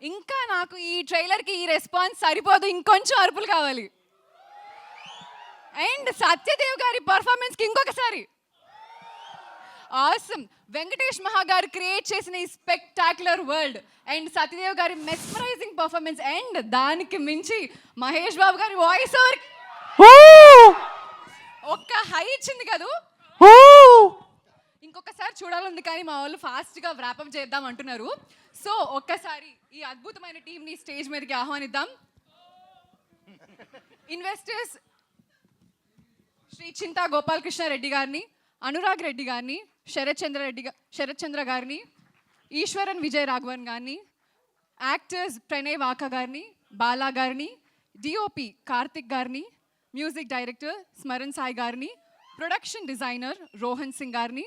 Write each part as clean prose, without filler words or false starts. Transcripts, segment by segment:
ఇంకా నాకు ఈ ట్రైలర్కి ఈ రెస్పాన్స్ సరిపోదు, ఇంకొంచెం అరుపులు కావాలి. అండ్ సత్యదేవ్ గారి పర్ఫార్మెన్స్కి ఇంకొకసారి ఆసమ్. వెంకటేష్ మహా గారు క్రియేట్ చేసిన ఈ స్పెక్టాక్యులర్ వరల్డ్ అండ్ సత్యదేవ్ గారి మెస్మరైజింగ్ పర్ఫార్మెన్స్ అండ్ దానికి మించి మహేష్ బాబు గారి వాయిస్ ఓవర్ ఒక్క హై ఇచ్చింది కదూ. ఇంకొకసారి చూడాలంది కానీ మా వాళ్ళు ఫాస్ట్గా వ్రాపప్ చేద్దాం అంటున్నారు. సో ఒక్కసారి ఈ అద్భుతమైన టీంని స్టేజ్ మీదకి ఆహ్వానిద్దాం. ఇన్వెస్టర్స్ శ్రీ చింతా గోపాలకృష్ణ రెడ్డి గారిని, అనురాగ్ రెడ్డి గారిని, శరత్ చంద్ర గారిని, ఈశ్వరన్ విజయ్ రాఘవన్ గారిని, యాక్టర్స్ ప్రణయ్ వాకా గారిని, బాలా గారిని, డిఓపి కార్తిక్ గారిని, మ్యూజిక్ డైరెక్టర్ స్మరణ్ సాయి గారిని, ప్రొడక్షన్ డిజైనర్ రోహన్ సింగ్ గారిని,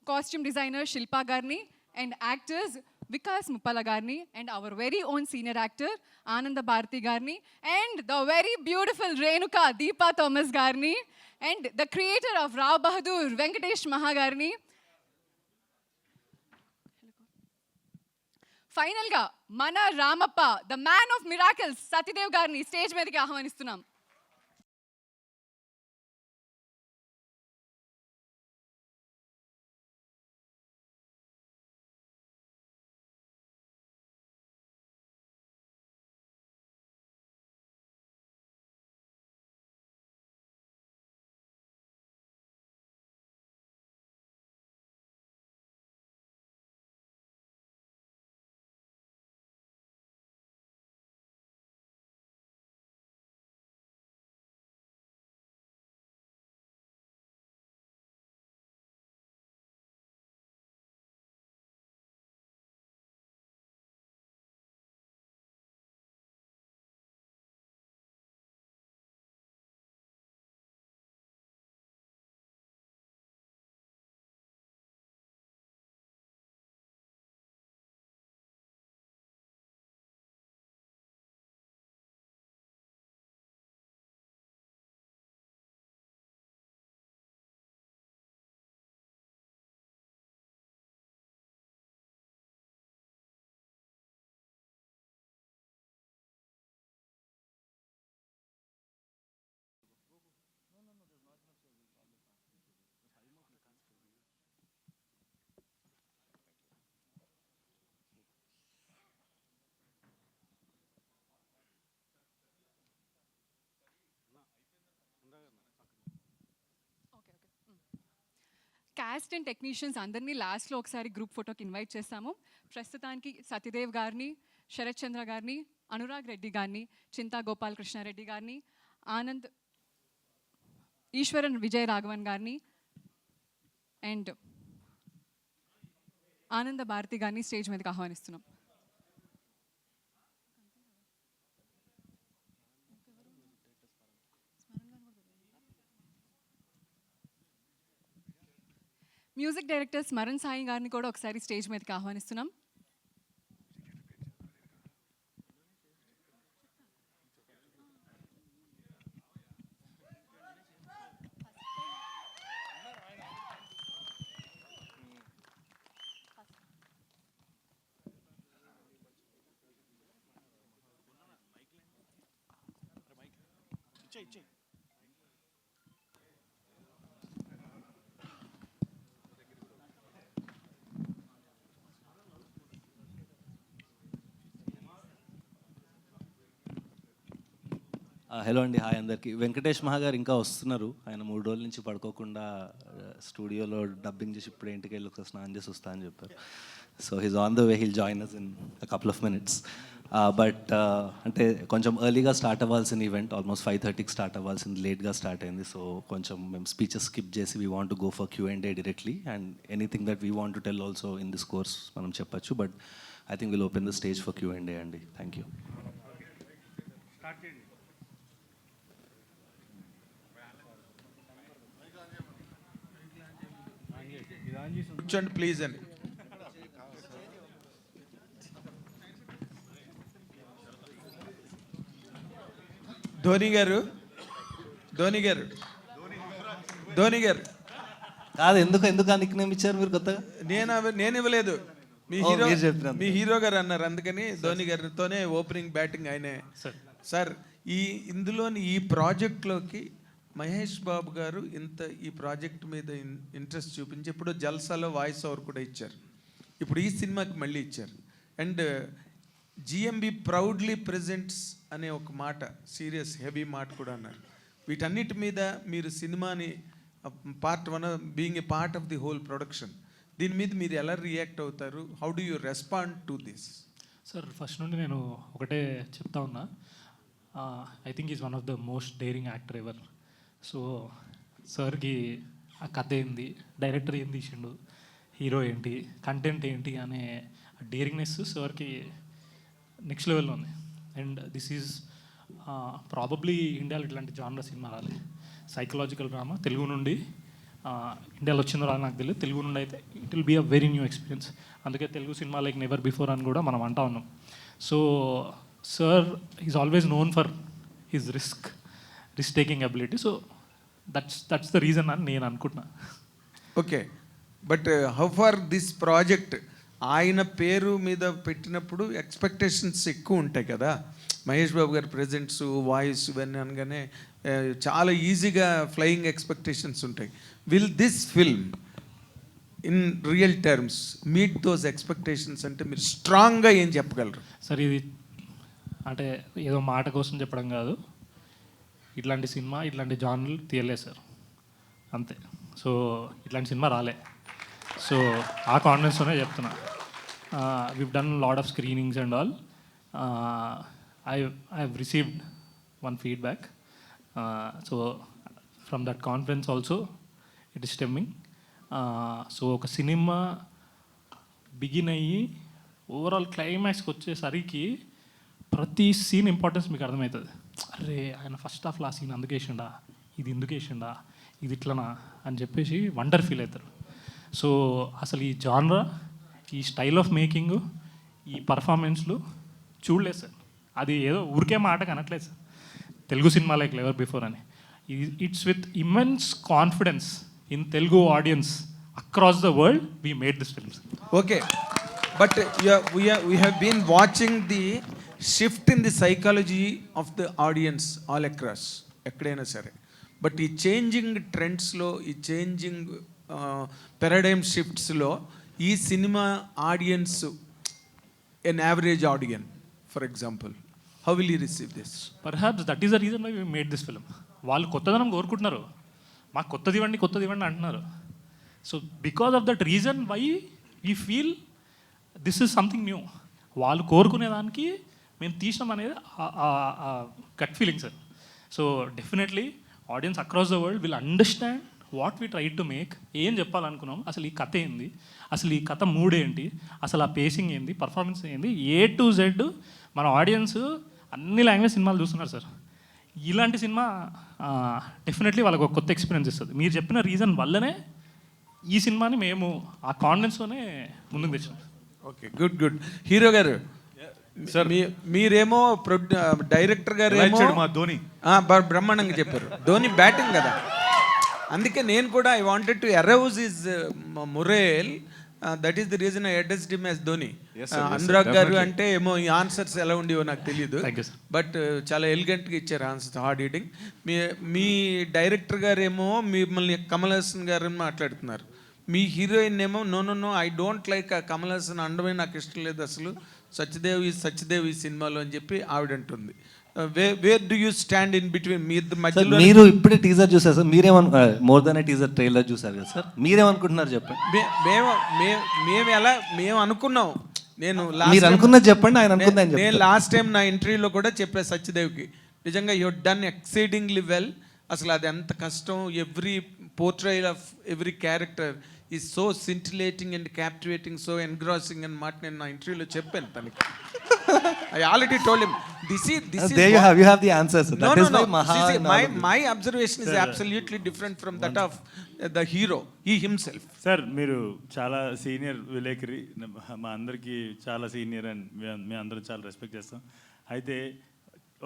కాస్ట్యూమ్ డిజైనర్ శిల్పా గారిని అండ్ యాక్టర్స్ వికాస్ ముప్పల గారిని and our very own senior actor Ananda Bharathi గారిని and the very beautiful Renuka Deepa Thomas గారిని and the creator of Rao Bahadur Venkatesh Maha గారిని, ఫైనల్గా మన Ramappa the man of miracles Satyadev గారిని స్టేజ్ మీదకి ఆహ్వానిస్తున్నాం. కాస్ట్ అండ్ టెక్నీషియన్స్ అందరినీ లాస్ట్లో ఒకసారి గ్రూప్ ఫోటోకి ఇన్వైట్ చేస్తాము. ప్రస్తుతానికి సత్యదేవ్ గారిని, శరత్ చంద్ర గారిని, అనురాగ్ రెడ్డి గారిని, చింతా గోపాలకృష్ణారెడ్డి గారిని, ఈశ్వరన్ విజయ్ రాఘవన్ గారిని అండ్ ఆనంద భారతి గారిని స్టేజ్ మీదకి ఆహ్వానిస్తున్నాం. మ్యూజిక్ డైరెక్టర్ స్మరణ్ సాయి గారిని కూడా ఒకసారి స్టేజ్ మీదకి ఆహ్వానిస్తున్నాం. హలో అండి, హాయ్ అందరికీ. వెంకటేష్ మహా గారు ఇంకా వస్తున్నారు. ఆయన 3 రోజుల నుంచి పడుకోకుండా స్టూడియోలో డబ్బింగ్ చేసి ఇప్పుడు ఇంటికి వెళ్ళి ఒకసారి స్నానం చేసి వస్తా అని చెప్పారు. So he's on the way, he'll join us in a couple of minutes. But అంటే కొంచెం ఎర్లీగా స్టార్ట్ అవ్వాల్సిన ఈవెంట్ ఆల్మోస్ట్ 5:30కి స్టార్ట్ అవ్వాల్సింది లేట్గా స్టార్ట్ అయింది. సో కొంచెం మేము స్పీచెస్ స్కిప్ చేసి we want to go for Q&A directly and anything that we want to tell also in this course మనం చెప్పచ్చు. But I think will open the stage for Q&A అండి. Thank you. కూర్చోండి please అండి. ధోని గారు కాదు, ఎందుకు nickname ఇచ్చారు మీరు కొత్తగా? నేను ఇవ్వలేదు, మీ ఓ, హీరో మీరు చెప్పినందుకు. మీ హీరో గారు అన్నారు, అందుకని ధోని గారితోనే ఓపెనింగ్ బ్యాటింగ్ ఆయనే. సార్ ఇందులోని ఈ ప్రాజెక్ట్లోకి మహేష్ బాబు గారు ఈ ప్రాజెక్ట్ మీద ఇంట్రెస్ట్ చూపించి ఇప్పుడు జల్సాలో వాయిస్ ఓవర్ కూడా ఇచ్చారు, ఇప్పుడు ఈ సినిమాకి మళ్ళీ ఇచ్చారు. అండ్ జిఎంబి ప్రౌడ్లీ ప్రెజెంట్స్ అనే ఒక మాట, సీరియస్ హెవీ మాట కూడా అన్నారు. వీటన్నిటి మీద మీరు సినిమాని part one being a part of the whole production, దీని మీద మీరు ఎలా రియాక్ట్ అవుతారు? How do you respond to this? Sir first నుండి నేను ఒకటే చెప్తా ఉన్నా, I think is one of the most daring actor ever. So సార్కి ఆ కథ ఏంది, డైరెక్టర్ ఏం తీసిండు, హీరో ఏంటి, కంటెంట్ ఏంటి అనే డేరింగ్నెస్ సార్కి నెక్స్ట్ లెవెల్లో ఉంది. అండ్ దిస్ ఈజ్ ప్రాబబ్లీ ఇండియాలో ఇట్లాంటి జానర్ సినిమా రాలే. సైకలాజికల్ డ్రామా తెలుగు నుండి ఇండియాలో వచ్చిందో రాదు నాకు తెలియదు, తెలుగు నుండి అయితే it will be a very new experience. అందుకే తెలుగు సినిమా లైక్ నెవర్ బిఫోర్ అని కూడా మనం అంటా ఉన్నాం. So sir is always known for his risk taking ability. So that's the reason అని నేను అనుకుంటున్నా. Okay, but how far this project ఆయన పేరు మీద పెట్టినప్పుడు ఎక్స్పెక్టేషన్స్ ఎక్కువ ఉంటాయి కదా. మహేష్ బాబు గారి ప్రెజెంట్స్, వాయిస్ ఇవన్నీ అనగానే చాలా ఈజీగా ఫ్లయింగ్ ఎక్స్పెక్టేషన్స్ ఉంటాయి. Will this film in real terms meet those expectations? అంటే మీరు స్ట్రాంగ్గా ఏం చెప్పగలరు? సార్ ఇది అంటే ఏదో మాట కోసం చెప్పడం కాదు, ఇట్లాంటి సినిమా ఇట్లాంటి జానర్లు తీయలేదు సార్, అంతే. సో ఇట్లాంటి సినిమా రాలే. సో ఆ కాన్ఫిడెన్స్తోనే చెప్తున్నా. We've done lot of screenings and all. I have received one feedback. So from that confidence also it is stemming. So ఒక సినిమా బిగిన్ అయ్యి ఓవరాల్ క్లైమాక్స్కి వచ్చేసరికి ప్రతి సీన్ ఇంపార్టెన్స్ మీకు అర్థమవుతుంది. అరే ఆయన ఫస్ట్ హాఫ్లో ఆ సీన్ అందుకు వేసిండా, ఇది ఎందుకు వేసిండా, ఇది ఇట్లనా అని చెప్పేసి వండర్ ఫీల్ అవుతారు. సో అసలు ఈ జానరా, ఈ స్టైల్ ఆఫ్ మేకింగ్, ఈ పర్ఫార్మెన్స్లు చూడలేదు సార్. అది ఏదో ఊరికే మాట అనట్లేదు సార్, తెలుగు సినిమా లైక్ నెవర్ బిఫోర్ అని. It's with immense confidence in Telugu audience across the world we made this films. Okay, but we have been watching the shift in the psychology of the audience all across, ఎక్కడైనా సరే. But ఈ changing ట్రెండ్స్లో, ఈ changing paradigm షిఫ్ట్స్లో ఈ cinema audience, an average audience for example, how will you receive this? Perhaps that is the reason why we made this film. వాళ్ళు కొత్తదనం కోరుకుంటున్నారు, మాకు కొత్తది ఇవ్వండి అంటున్నారు. So because of that reason why we feel this is something new. వాళ్ళు కోరుకునేదానికి మేము తీసినాం అనేది gut feeling sir. So definitely audience across the world will understand what we try to make. ఏం చెప్పాలనుకున్నాం, అసలు ఈ కథ ఏంది, అసలు ఈ కథ మూడ్ ఏంటి, అసలు ఆ పేసింగ్ ఏంది, పర్ఫార్మెన్స్ ఏంది, A to Z మన ఆడియన్స్ అన్ని లాంగ్వేజ్ సినిమాలు చూస్తున్నారు సార్. ఇలాంటి సినిమా డెఫినెట్లీ వాళ్ళకు ఒక కొత్త ఎక్స్పీరియన్స్ ఇస్తుంది. మీరు చెప్పిన రీజన్ వల్లనే ఈ సినిమాని మేము ఆ కాన్ఫిడెన్స్తోనే ముందుకు తెచ్చాం. Okay, good good. హీరో గారు సార్, మీరేమో డైరెక్టర్ గారు మా ధోని బ్రహ్మాండంగా చెప్పారు. ధోని బ్యాటింగ్ కదా, అందుకే నేను కూడా I wanted to arouse his మొరేల్. That is the reason I addressed him as Dhoni. Anurag గారు అంటే ఏమో ఈ ఆన్సర్స్ ఎలా ఉండేవో నాకు తెలియదు, బట్ చాలా ఎలిగెంట్గా ఇచ్చారు ఆన్సర్స్, హార్డ్ హిట్టింగ్. మీ డైరెక్టర్ గారు ఏమో మిమ్మల్ని కమల్ హాసన్ గారు మాట్లాడుతున్నారు, మీ హీరోయిన్ ఏమో no I don't like Kamal Haasan అండమే నాకు ఇష్టం లేదు అసలు, సత్యదేవ్ ఈ సినిమాలో అని చెప్పి ఆవిడ అంటుంది. Where do you stand in between? మీ మధ్యలో మీరు ఇప్పుడే టీజర్ చూసారు సార్, మోర్ దాన్ టీజర్ ట్రైలర్ చూసారు కదా సార్, మీరేమనుకుంటున్నారు చెప్పండి. మేము అనుకున్నాం, మీరు అనుకున్నది చెప్పండి, ఆయన అనుకుందని నేను లాస్ట్ టైం నా ఇంటర్వ్యూలో కూడా చెప్పాను సత్యదేవ్కి, నిజంగా యూ డన్ ఎక్సైడింగ్లీ వెల్. అసలు అది ఎంత కష్టం, every portrayal of every character is so scintillating and captivating, so engrossing అని మాట నేను నా ఇంటర్వ్యూలో చెప్పాను తనకి. I already told him this is there you have the answer sir. That is why my observation is absolutely different from that of the hero, he himself. Sir మీరు చాలా senior విలేకరి, మా అందరికీ చాలా సీనియర్ అండ్ మేము అందరం చాలా respect చేస్తాం. అయితే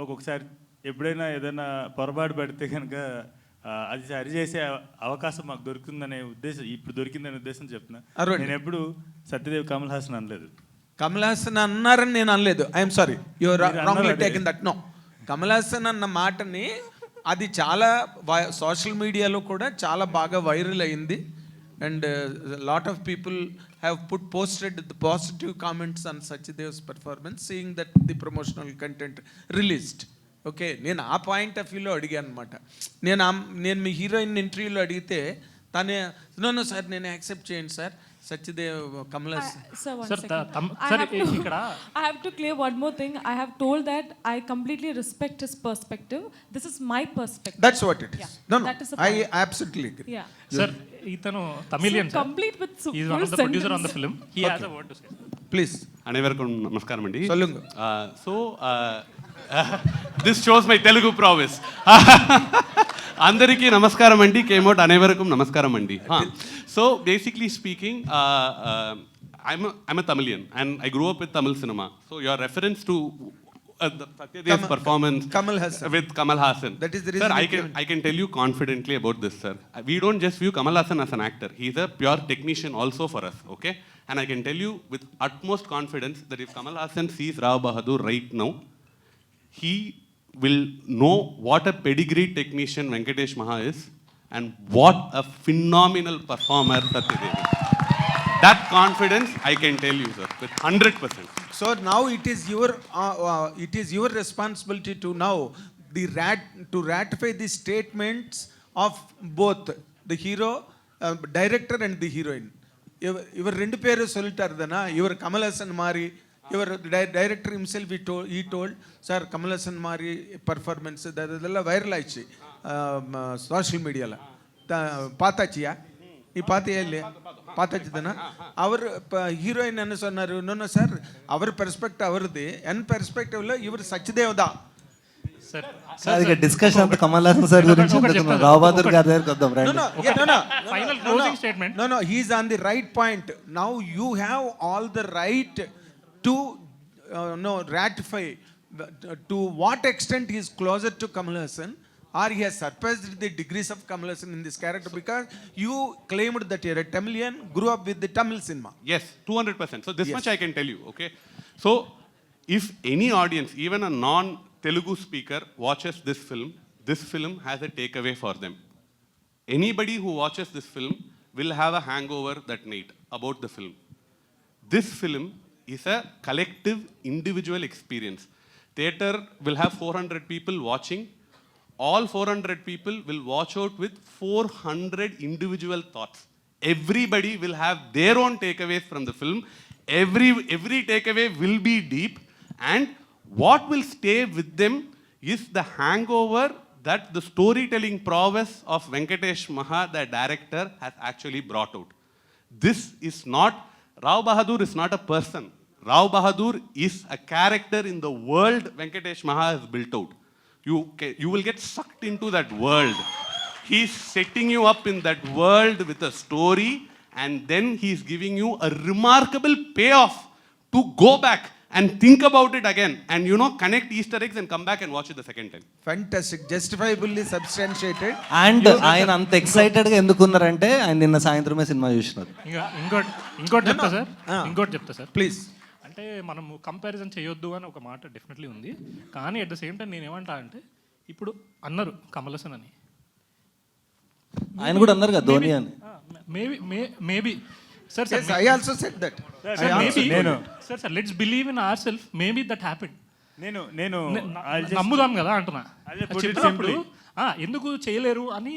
ఒక్కొక్కసారి ఎప్పుడైనా ఏదైనా పొరపాటు పడితే కనుక అది సరి చేసే అవకాశం మాకు దొరికిందనే ఉద్దేశం, ఇప్పుడు దొరికిందనే ఉద్దేశం చెప్తున్నా. అరవండి. నేను ఎప్పుడు సత్యదేవ్ కమల్ హాసన్ అనలేదు. కమల్ హాసన్ అన్నారని నేను అనలేదు. ఐఎమ్ సారీ, యువర్ మీరు రాంగ్లీ అన్నారు taken that. No, Kamal Haasan అన్న మాటని అది చాలా సోషల్ మీడియాలో కూడా చాలా బాగా వైరల్ అయింది. And lot of people have posted the positive comments on Satyadev's performance seeing that the promotional content released. Okay, నేను ఆ పాయింట్ ఆఫ్ వ్యూలో అడిగాను అనమాట. నేను మీ హీరోయిన్ ఇంటర్వ్యూలో అడిగితే తనే నో సార్ నేను యాక్సెప్ట్ చేయండి sir, Satyadev Kamal Haasan. Sir, one Sir, second. sir, ikkada- I have to clear one more thing. I have told that I completely respect his perspective. This is my perspective. That's what it is. Yeah, No, that is the I point. absolutely agree. Yeah. Sir ఇతను Tamilian Sir, sir. complete with He is full one of the producer on the sentence. film. He has a word to say. Please. అனைవరకం నమస్కారం అండి. Solunga. So this shows my Telugu promise. అందరికీ నమస్కారం అండి. కేమౌట్ అనేవరకం నమస్కారం అండి. So basically speaking, I'm a Tamilian and I grew up with Tamil cinema. So your reference to Satyadev's performance Kamal Hassan. with Kamal Hassan. That is the Sir, reason I can tell you confidently about this, sir. We don't just view Kamal Hassan as an actor. He's a pure technician also for us, okay? And I can tell you with utmost confidence that if Kamal Hassan sees Rao Bahadur right now, he will know what a pedigree technician Venkatesh Maha is and what a phenomenal performer Satyadev is. That confidence I can tell you, sir, with 100%. So now it is your responsibility to now to ratify the statements of both the hero, director and the heroine. Ivar rendu peru sollitarudana, ivar Kamal Hassan Mari, ivar director himself he told sir Kamal Hassan Mari performance adella viral aichi social media la paatachiya ಈ ಪಾತಿ ಎಲ್ಲಿ ಪಾತಚ್ಚಿದನ ಅವ್ರ heroine ಅನ್ನು ಸೊన్నారు. No sir, ಅವರ perspective ಅವರದ್ದು, N ಪರ್ಸ್ಪೆಕ್ಟಿವ್లో ఇవరు సత్యదేవదా. Sir అది discussion అంతా Kamal Haasan sir గురించి ఎందుకు? రావ్ బహదూర్ గారి దగ్గరికి వద్దాం రండి. Final closing statement. No, he is on the right point. Now you have all the right to ratify to what extent he is closer to Kamal Hassan or he has surpassed the degrees of Kamal Hassan in this character, because you claimed that you're a Tamilian, grew up with the Tamil cinema. Yes, 200%. So this much I can tell you, okay? So if any audience, even a non-Telugu speaker watches this film has a takeaway for them. Anybody who watches this film will have a hangover that night about the film. This film is a collective individual experience. Theater will have 400 people watching. All 400 people will watch out with 400 individual thoughts. Everybody will have their own takeaways from the film. Every takeaway will be deep, and what will stay with them is the hangover that the storytelling prowess of Venkatesh Maha, the director, has actually brought out. This is not, Rao Bahadur is not a person. Rao Bahadur is a character in the world Venkatesh Maha has built out. You will get sucked into that world. He's setting you up in that world with a story, and then he's giving you a remarkable payoff to go back and think about it again and connect Easter eggs and come back and watch it the second time. Fantastic, justifiably substantiated. And ఆయన అంత excited గా ఎందుకున్నారంటే ఆయన నిన్న సాయంత్రమే cinema చూసినారు. ఇంకోటి చెప్తా sir, ఇంకోటి చెప్తా సార్ Please. అంటే మనము కంపారిజన్ చేయొద్దు అని ఒక మాట డెఫినెట్లీ ఉంది. కానీ అట్ ద సేమ్ టైం నేను ఏమంటా అంటే, ఇప్పుడు అన్నారు కమల్ హాసన్ అని, ఆయన కూడా అన్నారు కదా ధోని అని. Maybe sir Yes, I also said that. Sir let's believe in our self, maybe that happen. నేను నమ్ముదాం కదా అంటున్నా. I'll just put it చెప్పినప్పుడు ఎందుకు చేయలేరు అని.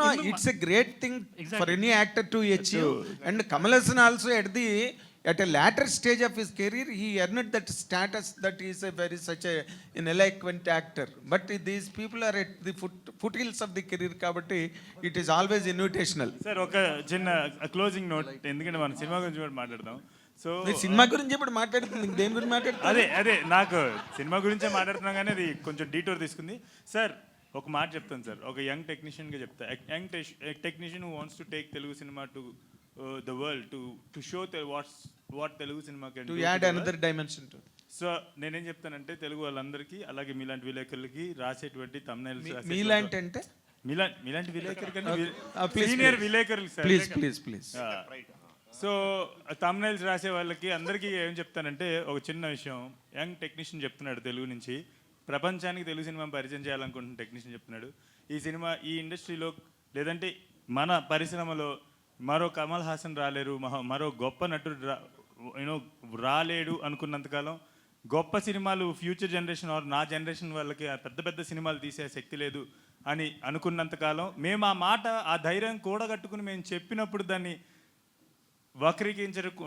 No, it's a great thing for any actor to achieve. And Kamal Hassan also at a later stage of his career, he earned that status that he is an eloquent actor. But these people are at the foothills of the career, kabatti it is always invitational. Sir ఒక చిన్న closing note, ఎందుకంటే మనం cinema గురించి కూడా మాట్లాడదాం. So cinema గురించి ఇప్పుడు మాట్లాడుతుంది, దేని గురించి మాట్లాడుతుంది? అదే నాకు సినిమా గురించే మాట్లాడుతున్నాం, కానీ అది కొంచెం డీటోర్ తీసుకుంది. సార్ ఒక మాట చెప్తాను సార్, ఒక యంగ్ టెక్నీషియన్గా చెప్తా. Young technician who wants to take Telugu cinema to the world, to show what Telugu cinema can do. To add another dimension to. So నేనేం చెప్తానంటే, తెలుగు వాళ్ళందరికీ అలాగే మీలాంటి విలేకరులకి రాసేటువంటి thumbnails, మీలాంటి అంటే మీలాంటి విలేకరు please, సీనియర్ please. విలేకరులు సార్ ప్లీజ్ సో తమ్నైల్స్ రాసే వాళ్ళకి అందరికీ ఏం చెప్తానంటే ఒక చిన్న విషయం. యంగ్ టెక్నీషియన్ చెప్తున్నాడు తెలుగు నుంచి, ప్రపంచానికి తెలుగు సినిమా పరిచయం చేయాలనుకుంటున్న టెక్నీషియన్ చెప్తున్నాడు. ఈ సినిమా ఈ ఇండస్ట్రీలో లేదంటే మన పరిశ్రమలో మరో కమల్ హాసన్ రాలేరు, మరో గొప్ప నటుడు రాలేడు అనుకున్నంతకాలం గొప్ప సినిమాలు ఫ్యూచర్ జనరేషన్ ఆర్ నా జనరేషన్ వాళ్ళకి పెద్ద పెద్ద సినిమాలు తీసే శక్తి లేదు అని అనుకున్నంతకాలం మేము ఆ మాట ఆ ధైర్యం కూడగట్టుకుని మేము చెప్పినప్పుడు దాన్ని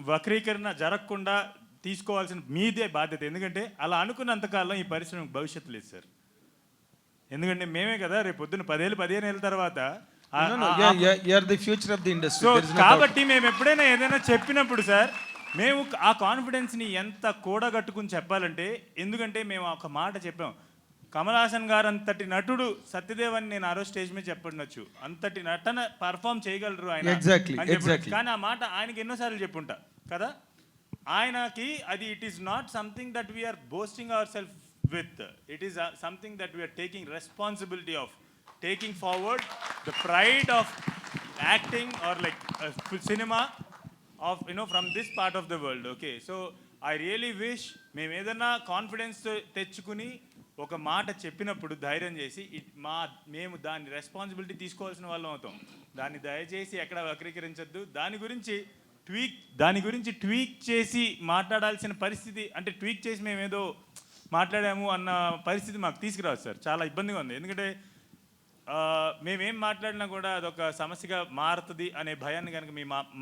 వక్రీకరణ జరగకుండా తీసుకోవాల్సిన మీదే బాధ్యత. ఎందుకంటే అలా అనుకున్నంతకాలం ఈ పరిశ్రమకు భవిష్యత్తు లేదు సార్. ఎందుకంటే మేమే కదా రేపు పొద్దున్న 10-15 ఏళ్ళ తర్వాత future of the so industry. కాబట్టి మేము ఎప్పుడైనా ఏదైనా చెప్పినప్పుడు సార్ మేము ఆ కాన్ఫిడెన్స్ని ఎంత కూడగట్టుకుని చెప్పాలంటే, ఎందుకంటే మేము ఒక మాట చెప్పాం, కమల్ హాసన్ గారు అంతటి నటుడు సత్యదేవ్ అని నేను ఆ రోజు స్టేజ్ మీద చెప్పండొచ్చు, అంతటి నటన పర్ఫామ్ చేయగలరు ఆయన అని చెప్పొచ్చు. కానీ ఆ మాట ఆయనకి ఎన్నోసార్లు చెప్పుంటా కదా. ఆయనకి అది it is not something that we're boasting our self with, it is something that we're taking responsibility of, taking forward the pride of acting or like cinema of from this part of the world. Okay, so I really wish మేము ఏదన్నా confidence తెచ్చుకుని ఒక మాట చెప్పినప్పుడు ధైర్యం చేసి మేము దాని రెస్పాన్సిబిలిటీ తీసుకోవాల్సిన వాళ్ళం అవుతాం. దాన్ని దయచేసి ఎక్కడ వక్రీకరించద్దు. దాని గురించి ట్వీక్ చేసి మాట్లాడాల్సిన పరిస్థితి, అంటే ట్వీక్ చేసి మేమేదో మాట్లాడాము అన్న పరిస్థితి మాకు తీసుకురావచ్చు సార్. చాలా ఇబ్బందిగా ఉంది. ఎందుకంటే మేమేం మాట్లాడినా కూడా అదొక సమస్యగా మారుతుంది అనే భయాన్ని కనుక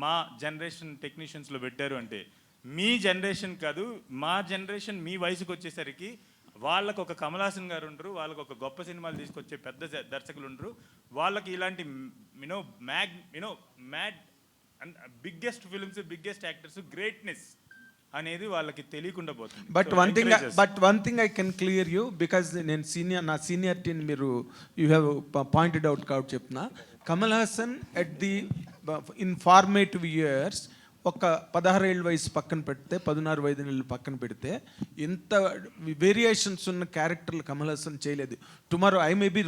మా జనరేషన్ టెక్నీషియన్స్లో పెట్టారు అంటే, మీ జనరేషన్ కాదు మా జనరేషన్ మీ వయసుకు వచ్చేసరికి వాళ్ళకు ఒక కమల్ హాసన్ గారు ఉండరు, వాళ్ళకు ఒక గొప్ప సినిమాలు తీసుకొచ్చే పెద్ద దర్శకులు ఉండరు, వాళ్ళకి ఇలాంటి mad biggest films, biggest actors, greatness అనేది వాళ్ళకి తెలియకుండా పోతుంది. But one thing I can clear you, because నేను నా సీనియారిటీని మీరు యూ హ్యావ్ పాయింటెడ్ అవుట్ కాబట్టి చెప్తున్నా. Kamal Haasan at the in formative years ఒక 16 ఏళ్ళ వయసు పక్కన పెడితే 16-15 ఏళ్ళు పక్కన పెడితే ఇంత వేరియేషన్స్ ఉన్న క్యారెక్టర్లు కమల్ హాసన్ చేయలేదు. Tomorrow I may be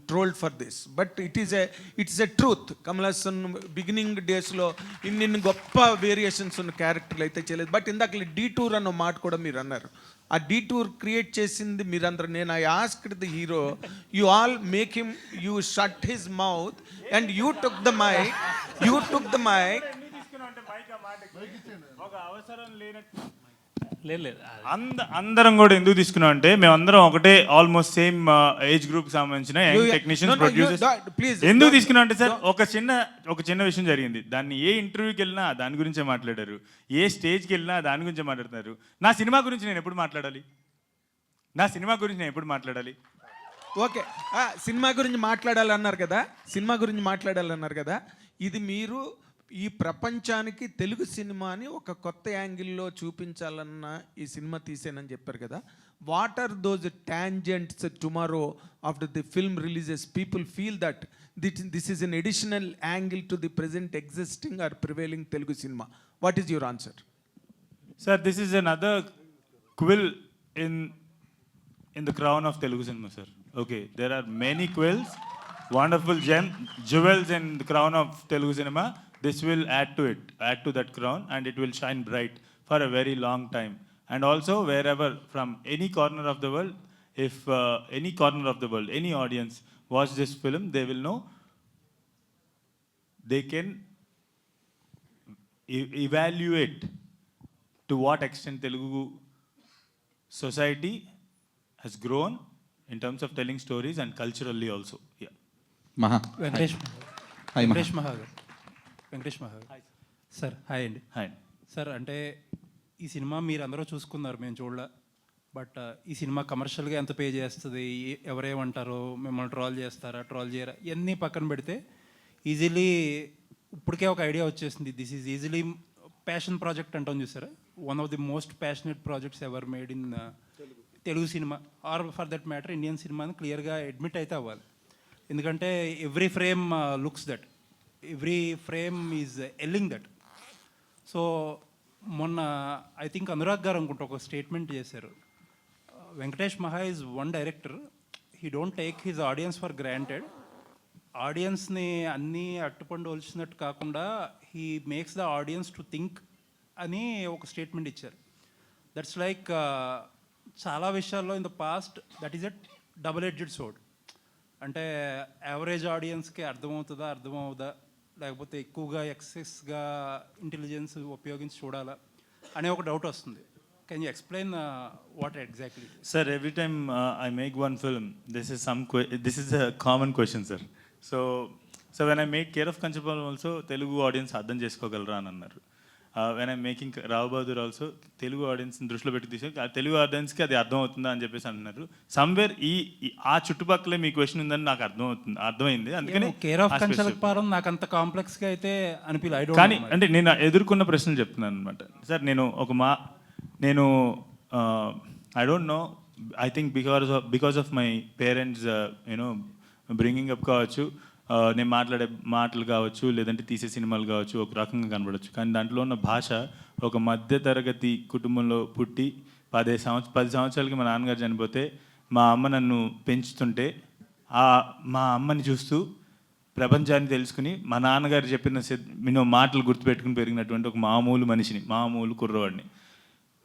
trolled for this, but it's a truth. Kamal Haasan beginning డేస్లో ఇన్ని గొప్ప వేరియేషన్స్ ఉన్న క్యారెక్టర్లు అయితే చేయలేదు. బట్ ఇందాక డీటూర్ అన్న మాట కూడా మీరు అన్నారు. ఆ డీటూర్ క్రియేట్ చేసింది మీరందరూ. నేను I asked the hero, you all make him, you shut his mouth and you took the mike. ఒక అవసరం లేనట్టు లేదు అందరం కూడా ఎందుకు తీసుకున్నాం అంటే, మేమందరం ఒకటే ఆల్మోస్ట్ సేమ్ ఏజ్ గ్రూప్ సంబంధించిన యంగ్ టెక్నీషియన్స్, ప్రొడ్యూసర్స్. ఎందుకు తీసుకున్నాం అంటే సార్, ఒక చిన్న విషయం జరిగింది. దాన్ని ఏ ఇంటర్వ్యూకి వెళ్ళినా దాని గురించే మాట్లాడారు, ఏ స్టేజ్కి వెళ్ళినా దాని గురించే మాట్లాడుతున్నారు. నా సినిమా గురించి నేను ఎప్పుడు మాట్లాడాలి? ఓకే, సినిమా గురించి మాట్లాడాలన్నారు కదా. ఇది మీరు ఈ ప్రపంచానికి తెలుగు సినిమాని ఒక కొత్త యాంగిల్లో చూపించాలన్న ఈ సినిమా తీసేనని చెప్పారు కదా. What are those tangents tomorrow after the film releases people feel that this is an additional angle to the present existing or prevailing Telugu cinema? What is your answer? Sir, this is another quill in the crown of Telugu cinema, sir. Okay, there are many quills, wonderful jewels in the crown of Telugu cinema. This will add to that crown, and it will shine bright for a very long time. And also, wherever, from any corner of the world, if any audience watch this film, they will know, they can evaluate to what extent Telugu society has grown in terms of telling stories and culturally also. Yeah. Venkatesh మహా sir, hi అండి. Hi. Sir, అంటే ఈ cinema మీరు అందరూ చూసుకున్నారు, మేము చూడలే. But ఈ సినిమా కమర్షియల్గా ఎంత పే చేస్తుంది, ఎవరేమంటారో, మిమ్మల్ని ట్రోల్ చేస్తారా, ట్రోల్ చేయరా, ఇవన్నీ పక్కన పెడితే ఈజీలీ ఇప్పటికే ఒక ఐడియా వచ్చేసింది. This is easily passion project అంటాం చూసారా, one of the most passionate projects ever made in Telugu cinema, or for that matter Indian cinema అని క్లియర్గా అడ్మిట్ అయితే అవ్వాలి. ఎందుకంటే every frame looks that, every frame is telling that. So మొన్న I think Anurag garu అనుకుంటా ఒక స్టేట్మెంట్ చేశారు, Venkatesh Maha is one director, he don't take his audience for granted, ఆడియన్స్ని అన్నీ అట్టుపండు ఒలిచినట్టు కాకుండా he makes the audience to think అని ఒక స్టేట్మెంట్ ఇచ్చారు. దట్స్ లైక్ చాలా విషయాల్లో in the past that is a double edged sword. అంటే యావరేజ్ ఆడియన్స్కి అర్థమవుదా లేకపోతే ఎక్కువగా ఎక్సెస్గా ఇంటెలిజెన్స్ ఉపయోగించి చూడాలా అనే ఒక డౌట్ వస్తుంది. Can you explain what exactly? Sir, every time I make one film, this is a common question, sir. So when I make Care of Kanchapal also, Telugu audience అర్థం చేసుకోగలరా అని అన్నారు. When I'm making Rao Bahadur also Telugu ఆడియన్స్ని దృష్టిలో పెట్టి తీసారు, ఆ తెలుగు ఆడియన్స్కి అది అర్థం అవుతుందా అని చెప్పేసి అంటున్నారు. సమ్వేర్ ఆ చుట్టుపక్కలే మీ క్వశ్చన్ ఉందని నాకు అర్థమైంది. అందుకని కేర్ ఆఫ్ కంచలపారం నాకు అంత కాంప్లెక్స్గా అయితే అనిపించలేదు. కానీ అంటే నేను ఎదుర్కొన్న ప్రశ్నలు చెప్తున్నాను అనమాట. సార్ నేను I don't know, I think because of my parents you know bringing up కావచ్చు, నేను మాట్లాడే మాటలు కావచ్చు, లేదంటే తీసే సినిమాలు కావచ్చు, ఒక రకంగా కనబడవచ్చు. కానీ దాంట్లో ఉన్న భాష, ఒక మధ్యతరగతి కుటుంబంలో పుట్టి 10 సంవత్సరాలకి మా నాన్నగారు చనిపోతే మా అమ్మ నన్ను పెంచుతుంటే మా అమ్మని చూస్తూ ప్రపంచాన్ని తెలుసుకుని మా నాన్నగారు చెప్పిన మాటలు గుర్తుపెట్టుకుని పెరిగినటువంటి ఒక మామూలు మనిషిని, మామూలు కుర్రవాడిని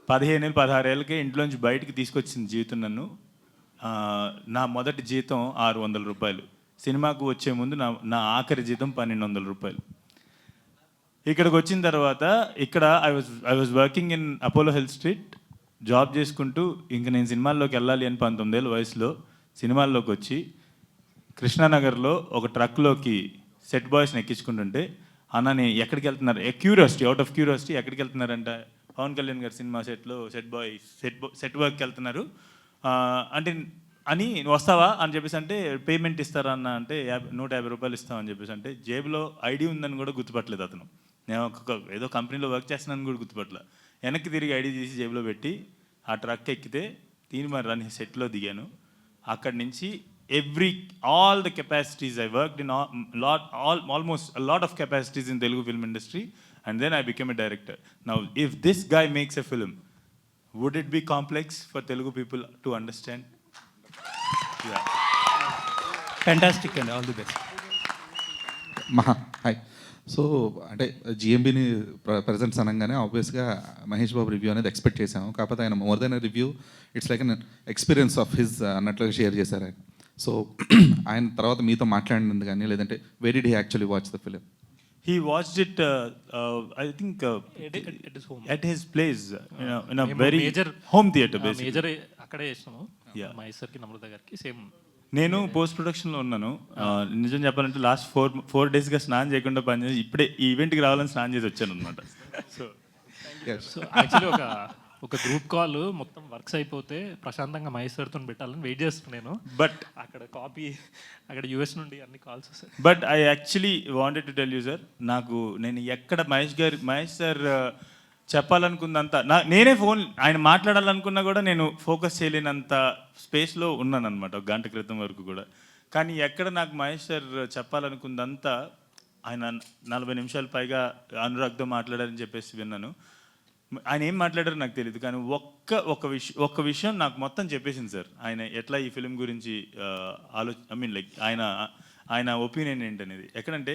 15 16 ఏళ్ళకే ఇంట్లోంచి బయటికి తీసుకొచ్చింది జీవితం నన్ను. నా మొదటి జీతం 600 రూపాయలు. సినిమాకు వచ్చే ముందు నా ఆఖరి జీతం 1200 రూపాయలు. ఇక్కడికి వచ్చిన తర్వాత ఇక్కడ I was working in Apollo health street, job చేసుకుంటూ ఇంక నేను సినిమాల్లోకి వెళ్ళాలి అని 19 ఏళ్ళ వయసులో సినిమాల్లోకి వచ్చి కృష్ణానగర్లో ఒక ట్రక్లోకి సెట్ బాయ్స్ని ఎక్కించుకుంటుంటే, అన్న నేను ఎక్కడికి వెళ్తున్నారు, అవుట్ ఆఫ్ క్యూరియాసిటీ ఎక్కడికి వెళ్తున్నారంట, పవన్ కళ్యాణ్ గారి సినిమా సెట్లో సెట్ వర్క్కి వెళ్తున్నారు అంటే అని వస్తావా అని చెప్పేసి అంటే, పేమెంట్ ఇస్తారా అన్న అంటే 150 రూపాయలు ఇస్తామని చెప్పేసి అంటే, జేబులో ఐడి ఉందని కూడా గుర్తుపట్టలేదు అతను. నేను ఏదో కంపెనీలో వర్క్ చేస్తున్నాను కూడా గుర్తుపట్టలే. వెనక్కి తిరిగి ఐడి తీసి జేబులో పెట్టి ఆ ట్రక్ ఎక్కితే మరి రన్ సెట్లో దిగాను. అక్కడి నుంచి all the capacities I worked in, almost a lot of capacities in Telugu film industry, and then I became a director. Now if this guy makes a film, would it be complex for Telugu people to understand? Yeah. Fantastic అండి, all the best. Hi. So అంటే జిఎంబిని presents అనగానే ఆబ్వియస్గా Mahesh Babu review అనేది expect చేసాము. కాకపోతే ఆయన more than review, it's like an experience of his అన్నట్లుగా షేర్ చేశారు ఆయన. సో ఆయన తర్వాత మీతో మాట్లాడినందుకు కానీ, లేదంటే very did he actually watch the film? He watched it, I think, at his home. at his place, in a మేము very major home theater basically. Major అక్కడే చేస్తాము. Yeah. మహేశ్వర్కి నమ్రత గారికి సేమ్. నేను పోస్ట్ ప్రొడక్షన్లో ఉన్నాను. నిజం చెప్పాలంటే లాస్ట్ 4 డేస్గా స్నానం చేయకుండా పనిచేసి ఇప్పుడే ఈ ఈవెంట్కి రావాలని స్నానం చేసి వచ్చాను అనమాట. సో సో యాక్చువల్లీ ఒక గ్రూప్ కాల్ మొత్తం వర్క్స్ అయిపోతే ప్రశాంతంగా మహేశ్వర్తో పెట్టాలని వెయిట్ చేస్తున్నాను. బట్ అక్కడ కాపీ, అక్కడ యూఎస్ నుండి అన్ని కాల్స్ వస్తాయి. But I actually wanted to tell you sir, నేను ఎక్కడ మహేష్ సార్ చెప్పాలనుకున్నంత నేనే ఫోన్ ఆయన మాట్లాడాలనుకున్నా కూడా నేను ఫోకస్ చేయలేనంత స్పేస్లో ఉన్నాను అనమాట, ఒక గంట క్రితం వరకు కూడా. కానీ ఎక్కడ నాకు మహేష్ సార్ చెప్పాలనుకుందంతా ఆయన 40 నిమిషాలు పైగా అనురాగ్తో మాట్లాడారని చెప్పేసి విన్నాను. ఆయన ఏం మాట్లాడారో నాకు తెలియదు, కానీ ఒక్క విషయం నాకు మొత్తం చెప్పేసింది సార్. ఆయన ఎట్లా ఈ ఫిలిం గురించి ఐ మీన్ లైక్ ఆయన ఒపీనియన్ ఏంటనేది. ఎక్కడంటే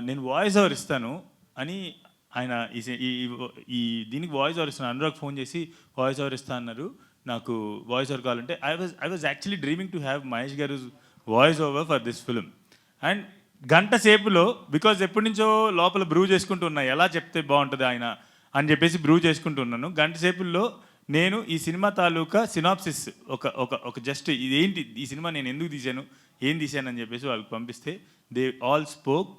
నేను వాయిస్ ఓవర్ ఇస్తాను అని ఆయన ఈ దీనికి వాయిస్ ఓవర్ ఇస్తాను, అనురాగ్ ఫోన్ చేసి వాయిస్ ఓవర్ ఇస్తా అన్నారు, నాకు వాయిస్ ఓవర్ కావాలంటే I was actually dreaming to have Mahesh garu voice over for this film. And గంట సేపులో, బికాజ్ ఎప్పటి నుంచో లోపల బ్రూ చేసుకుంటూ ఉన్నా ఎలా చెప్తే బాగుంటుంది ఆయన అని చెప్పేసి బ్రూ చేసుకుంటున్నాను. గంట సేపుల్లో నేను ఈ సినిమా తాలూకా సినాప్సిస్ ఒక జస్ట్ ఇదేంటి, ఈ సినిమా నేను ఎందుకు తీశాను, ఏం తీశాను అని చెప్పేసి వాళ్ళకి పంపిస్తే దే ఆల్ స్పోక్,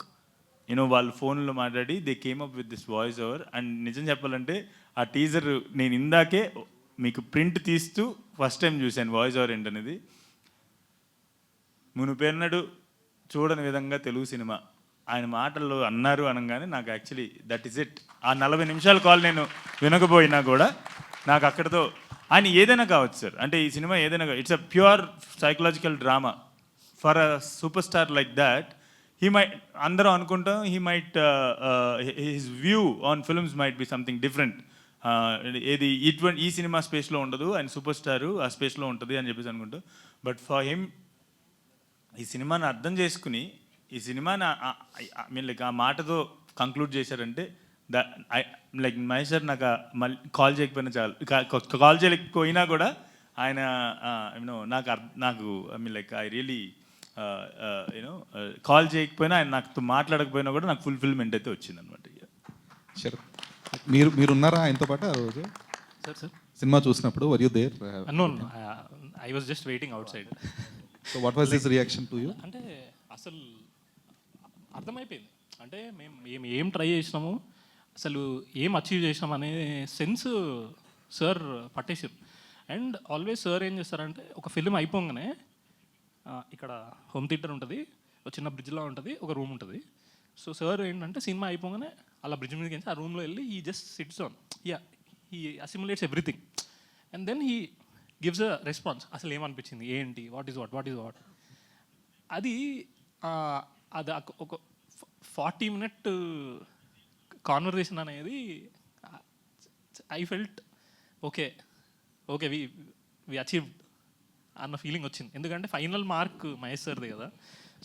యూనో వాళ్ళు ఫోన్లో మాట్లాడి they came up with this voice over. And నిజం చెప్పాలంటే ఆ టీజర్ నేను ఇందాకే మీకు ప్రింట్ తీస్తూ ఫస్ట్ టైం చూశాను వాయిస్ ఓవర్ ఏంటనేది. మునుపెన్నడు చూడని విధంగా తెలుగు సినిమా ఆయన మాటల్లో అన్నారు అనగానే నాకు యాక్చువల్లీ దట్ ఈస్ ఇట్. ఆ 40 నిమిషాల కాల్ నేను వినకపోయినా కూడా నాకు అక్కడితో ఆయన ఏదైనా కావచ్చు సార్, అంటే ఈ సినిమా ఏదైనా, it's a pure psychological drama for a super star like that. He might, అందరూ అనుకుంటాం he might his view on films might be something different, ఏది ఈ సినిమా స్పేస్లో ఉండదు, ఆయన సూపర్ స్టారు ఆ స్పేస్లో ఉంటుంది అని చెప్పేసి అనుకుంటాం. బట్ ఫర్ హిమ్ ఈ సినిమాని అర్థం చేసుకుని ఈ సినిమా మీన్ లైక్ ఆ మాటతో కంక్లూడ్ చేశారంటే లైక్ మహేష్ సార్ నాకు మళ్ళీ కాల్ చేయకపోయినా చాలు, కాల్ చేయలేకపోయినా కూడా ఆయన యూనో నాకు I mean like I really you know call చేయకపోయినా ఆయన నాకు మాట్లాడకపోయినా కూడా నాకు ఫుల్ఫిల్మెంట్ అయితే వచ్చిందనమాట. సరే, మీరు ఉన్నారా ఆయనతో పాటు ఆ రోజు సార్ సినిమా చూసినప్పుడు? Were you there? No, I was just waiting outside. So what was his reaction to you? అంటే అసలు అర్థమైపోయింది, అంటే మేము ఏం ట్రై చేసినాము, అసలు ఏం అచీవ్ చేసినాం అనే సెన్స్ సార్ పట్టేసారు. అండ్ ఆల్వేస్ సార్ ఏం చేస్తారంటే ఒక ఫిల్మ్ అయిపోగానే ఇక్కడ హోమ్ థియేటర్ ఉంటుంది, ఒక చిన్న బ్రిడ్జ్లో ఉంటుంది, ఒక రూమ్ ఉంటుంది. సో సార్ ఏంటంటే సినిమా అయిపోగానే అలా బ్రిడ్జ్ మీదకి వెళ్ళి ఆ రూమ్లో వెళ్ళి ఈ just sits on, he assimilates everything and then he gives a response. అసలు ఏమనిపించింది, ఏంటి, వాట్ ఈజ్ వాట్ అది అది ఒక 40-minute కాన్వర్జేషన్ అనేది I felt okay we achieved అన్న ఫీలింగ్ వచ్చింది. ఎందుకంటే ఫైనల్ మార్క్ మహేష్ సార్ది కదా.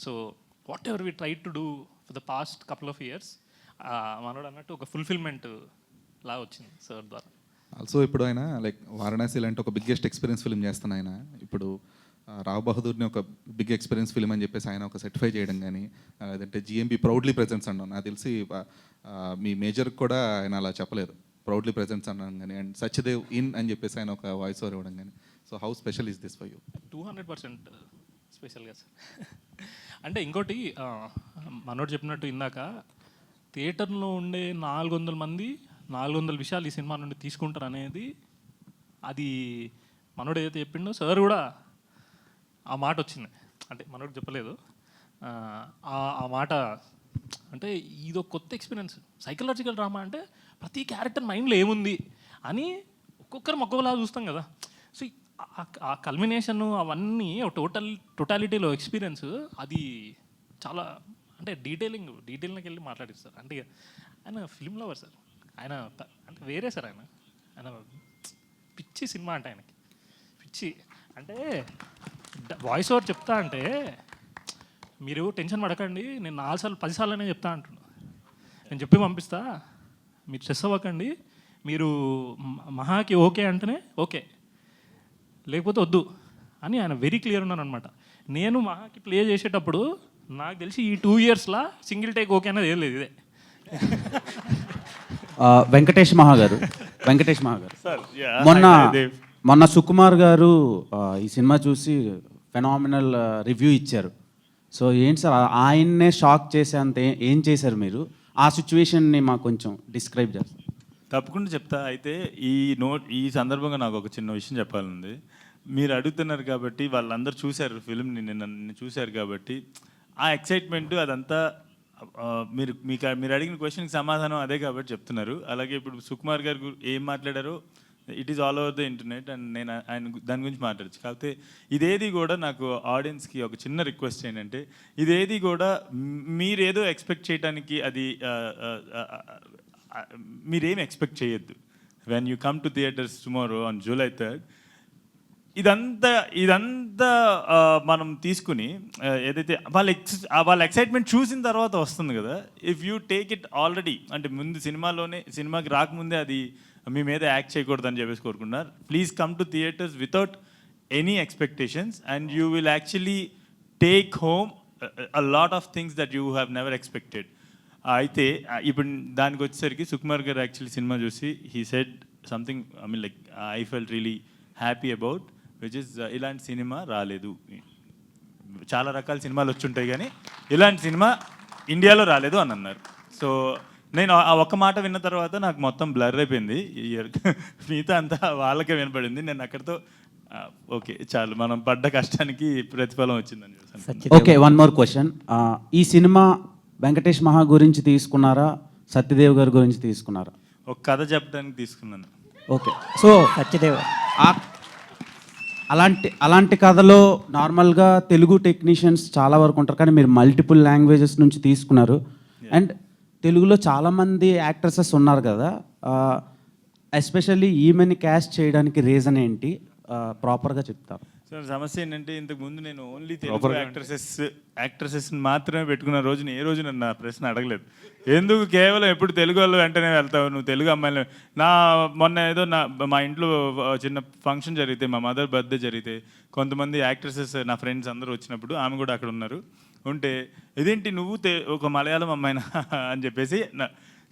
So whatever we try to do for the past couple of years మనోడు అన్నట్టు ఒక ఫుల్ఫిల్మెంట్ లా వచ్చింది సార్ ద్వారా. ఆల్సో ఇప్పుడు ఆయన లైక్ వారణాసి లాంటి ఒక బిగ్గెస్ట్ ఎక్స్పీరియన్స్ ఫిల్మ్ చేస్తాను ఆయన. ఇప్పుడు రావ్ బహదూర్ని ఒక బిగ్ ఎక్స్పీరియన్స్ ఫిల్మ్ అని చెప్పేసి ఆయన ఒక సర్టిఫై చేయడం కానీ, లేదంటే జిఎంబి ప్రౌడ్లీ ప్రెజెంట్స్ అన్నాను. నాకు తెలిసి మీ మేజర్కి కూడా ఆయన అలా చెప్పలేదు, ప్రౌడ్లీ ప్రెజెంట్స్ అన్నాను కానీ. అండ్ సత్యదేవ్ ఇన్ అని చెప్పేసి ఆయన ఒక వాయిస్ ఓవర్ ఇవ్వడం కానీ. So how special is this for you? 200% స్పెషల్గా సార్. అంటే ఇంకోటి మనోడు చెప్పినట్టు ఇందాక థియేటర్లో ఉండే 400 మంది 400 విషయాలు ఈ సినిమా నుండి తీసుకుంటారు అనేది, అది మనోడు ఏదైతే చెప్పిండో సార్ కూడా ఆ మాట వచ్చింది. అంటే మనోడు చెప్పలేదు ఆ మాట. అంటే ఇది ఒక కొత్త ఎక్స్పీరియన్స్. సైకలాజికల్ డ్రామా అంటే ప్రతి క్యారెక్టర్ మైండ్లో ఏముంది అని ఒక్కొక్కరు ఒక్కొక్కలా చూస్తాం కదా. సో ఆ కల్మినేషన్ అవన్నీ టోటాలిటీలో ఎక్స్పీరియన్స్ అది చాలా అంటే డీటెయిల్కి వెళ్ళి మాట్లాడిస్తారు. అంటే ఆయన ఫిల్మ్ లవర్ సార్, ఆయన అంటే వేరే సార్. ఆయన పిచ్చి సినిమా అంటే ఆయనకి పిచ్చి. అంటే వాయిస్ ఓవర్ చెప్తా అంటే మీరు టెన్షన్ పడకండి, నేను 4 సార్లు 10 సార్లు అనే చెప్తా అంటున్నాను, నేను చెప్పి పంపిస్తా, మీరు స్ట్రెస్ అవ్వకండి, మీరు మహాకి ఓకే అంటేనే ఓకే, లేకపోతే వద్దు అని ఆయన వెరీ క్లియర్ ఉన్నాను అనమాట. నేను మహాకి ప్లే చేసేటప్పుడు నాకు తెలిసి ఈ 2 yearsలో సింగిల్ టేక్ ఓకే అనేది ఏం లేదు. ఇదే వెంకటేష్ మహా గారు మొన్న సుకుమార్ గారు ఈ సినిమా చూసి ఫెనామినల్ రివ్యూ ఇచ్చారు. సో ఏంటి సార్ ఆయన్నే షాక్ చేసేంత ఏం చేశారు మీరు? ఆ సిచ్యువేషన్ని మాకు కొంచెం డిస్క్రైబ్ చేస్తారు. తప్పకుండా చెప్తా. అయితే ఈ సందర్భంగా నాకు ఒక చిన్న విషయం చెప్పాలండి. మీరు అడుగుతున్నారు కాబట్టి, వాళ్ళందరూ చూశారు ఫిల్మ్ని, నిన్న చూశారు కాబట్టి ఆ ఎక్సైట్మెంట్ అదంతా మీరు అడిగిన క్వశ్చన్కి సమాధానం అదే కాబట్టి చెప్తున్నారు. అలాగే ఇప్పుడు సుకుమార్ గారు ఏం మాట్లాడారో it is all over the internet and నేను ఆయన దాని గురించి మాట్లాడచ్చు. కాకపోతే ఇదేది కూడా నాకు ఆడియన్స్కి ఒక చిన్న రిక్వెస్ట్ ఏంటంటే, ఇదేది కూడా మీరేదో ఎక్స్పెక్ట్ చేయడానికి అది మీరేం ఎక్స్పెక్ట్ చేయొద్దు. When you come to theatres tomorrow on July 3rd, ఇదంతా మనం తీసుకుని ఏదైతే వాళ్ళ ఎక్సైట్మెంట్ చూసిన తర్వాత వస్తుంది కదా. If you take it already అంటే ముందు సినిమాకి రాకముందే అది మీ మీద యాక్ట్ చేయకూడదు అని చెప్పేసి కోరుకున్నారు. Please come to theatres without any expectations and you will actually take home a lot of things that you have never expected. అయితే ఇప్పుడు దానికి వచ్చేసరికి సుకుమార్ గారు యాక్చువల్లీ సినిమా చూసి he said something, I mean like I felt really happy about, which is ఇలాంటి cinema రాలేదు. చాలా రకాల సినిమాలు వచ్చుంటాయి కానీ ఇలాంటి సినిమా ఇండియాలో రాలేదు అని అన్నారు. సో నేను ఆ ఒక్క మాట విన్న తర్వాత నాకు మొత్తం బ్లర్ అయిపోయింది. మిగతా అంతా వాళ్ళకే వినపడింది. నేను అక్కడితో ఓకే చాలు, మనం పడ్డ కష్టానికి ప్రతిఫలం వచ్చిందని చూసాను. Okay, one more question. ఈ సినిమా వెంకటేష్ మహా గురించి తీసుకున్నారా, సత్యదేవ్ గారి గురించి తీసుకున్నారా? ఒక కథ చెప్పడానికి తీసుకున్నాను. ఓకే, సో సత్యదేవ్ అలాంటి కథలో నార్మల్గా తెలుగు టెక్నీషియన్స్ చాలా వరకు ఉంటారు, కానీ మీరు మల్టిపుల్ లాంగ్వేజెస్ నుంచి తీసుకున్నారు. అండ్ తెలుగులో చాలామంది యాక్ట్రెసెస్ ఉన్నారు కదా, ఎస్పెషల్లీ ఈమెని క్యాస్ట్ చేయడానికి రీజన్ ఏంటి ప్రాపర్గా చెప్తారు? సో సార్ సమస్య ఏంటంటే ఇంతకు ముందు నేను ఓన్లీ తెలుగు యాక్ట్రసెస్ మాత్రమే పెట్టుకున్న రోజున ఏ రోజు నన్ను నా ప్రశ్న అడగలేదు. ఎందుకు కేవలం ఎప్పుడు తెలుగు వాళ్ళు వెంటనే వెళ్తావు, నువ్వు తెలుగు అమ్మాయిలు. మొన్న ఏదో మా ఇంట్లో చిన్న ఫంక్షన్ జరిగితే, మా మదర్ బర్త్డే జరిగితే కొంతమంది యాక్ట్రసెస్ నా ఫ్రెండ్స్ అందరూ వచ్చినప్పుడు ఆమె కూడా అక్కడ ఉన్నారు. ఉంటే ఇదేంటి నువ్వు ఒక మలయాళం అమ్మాయినా అని చెప్పేసి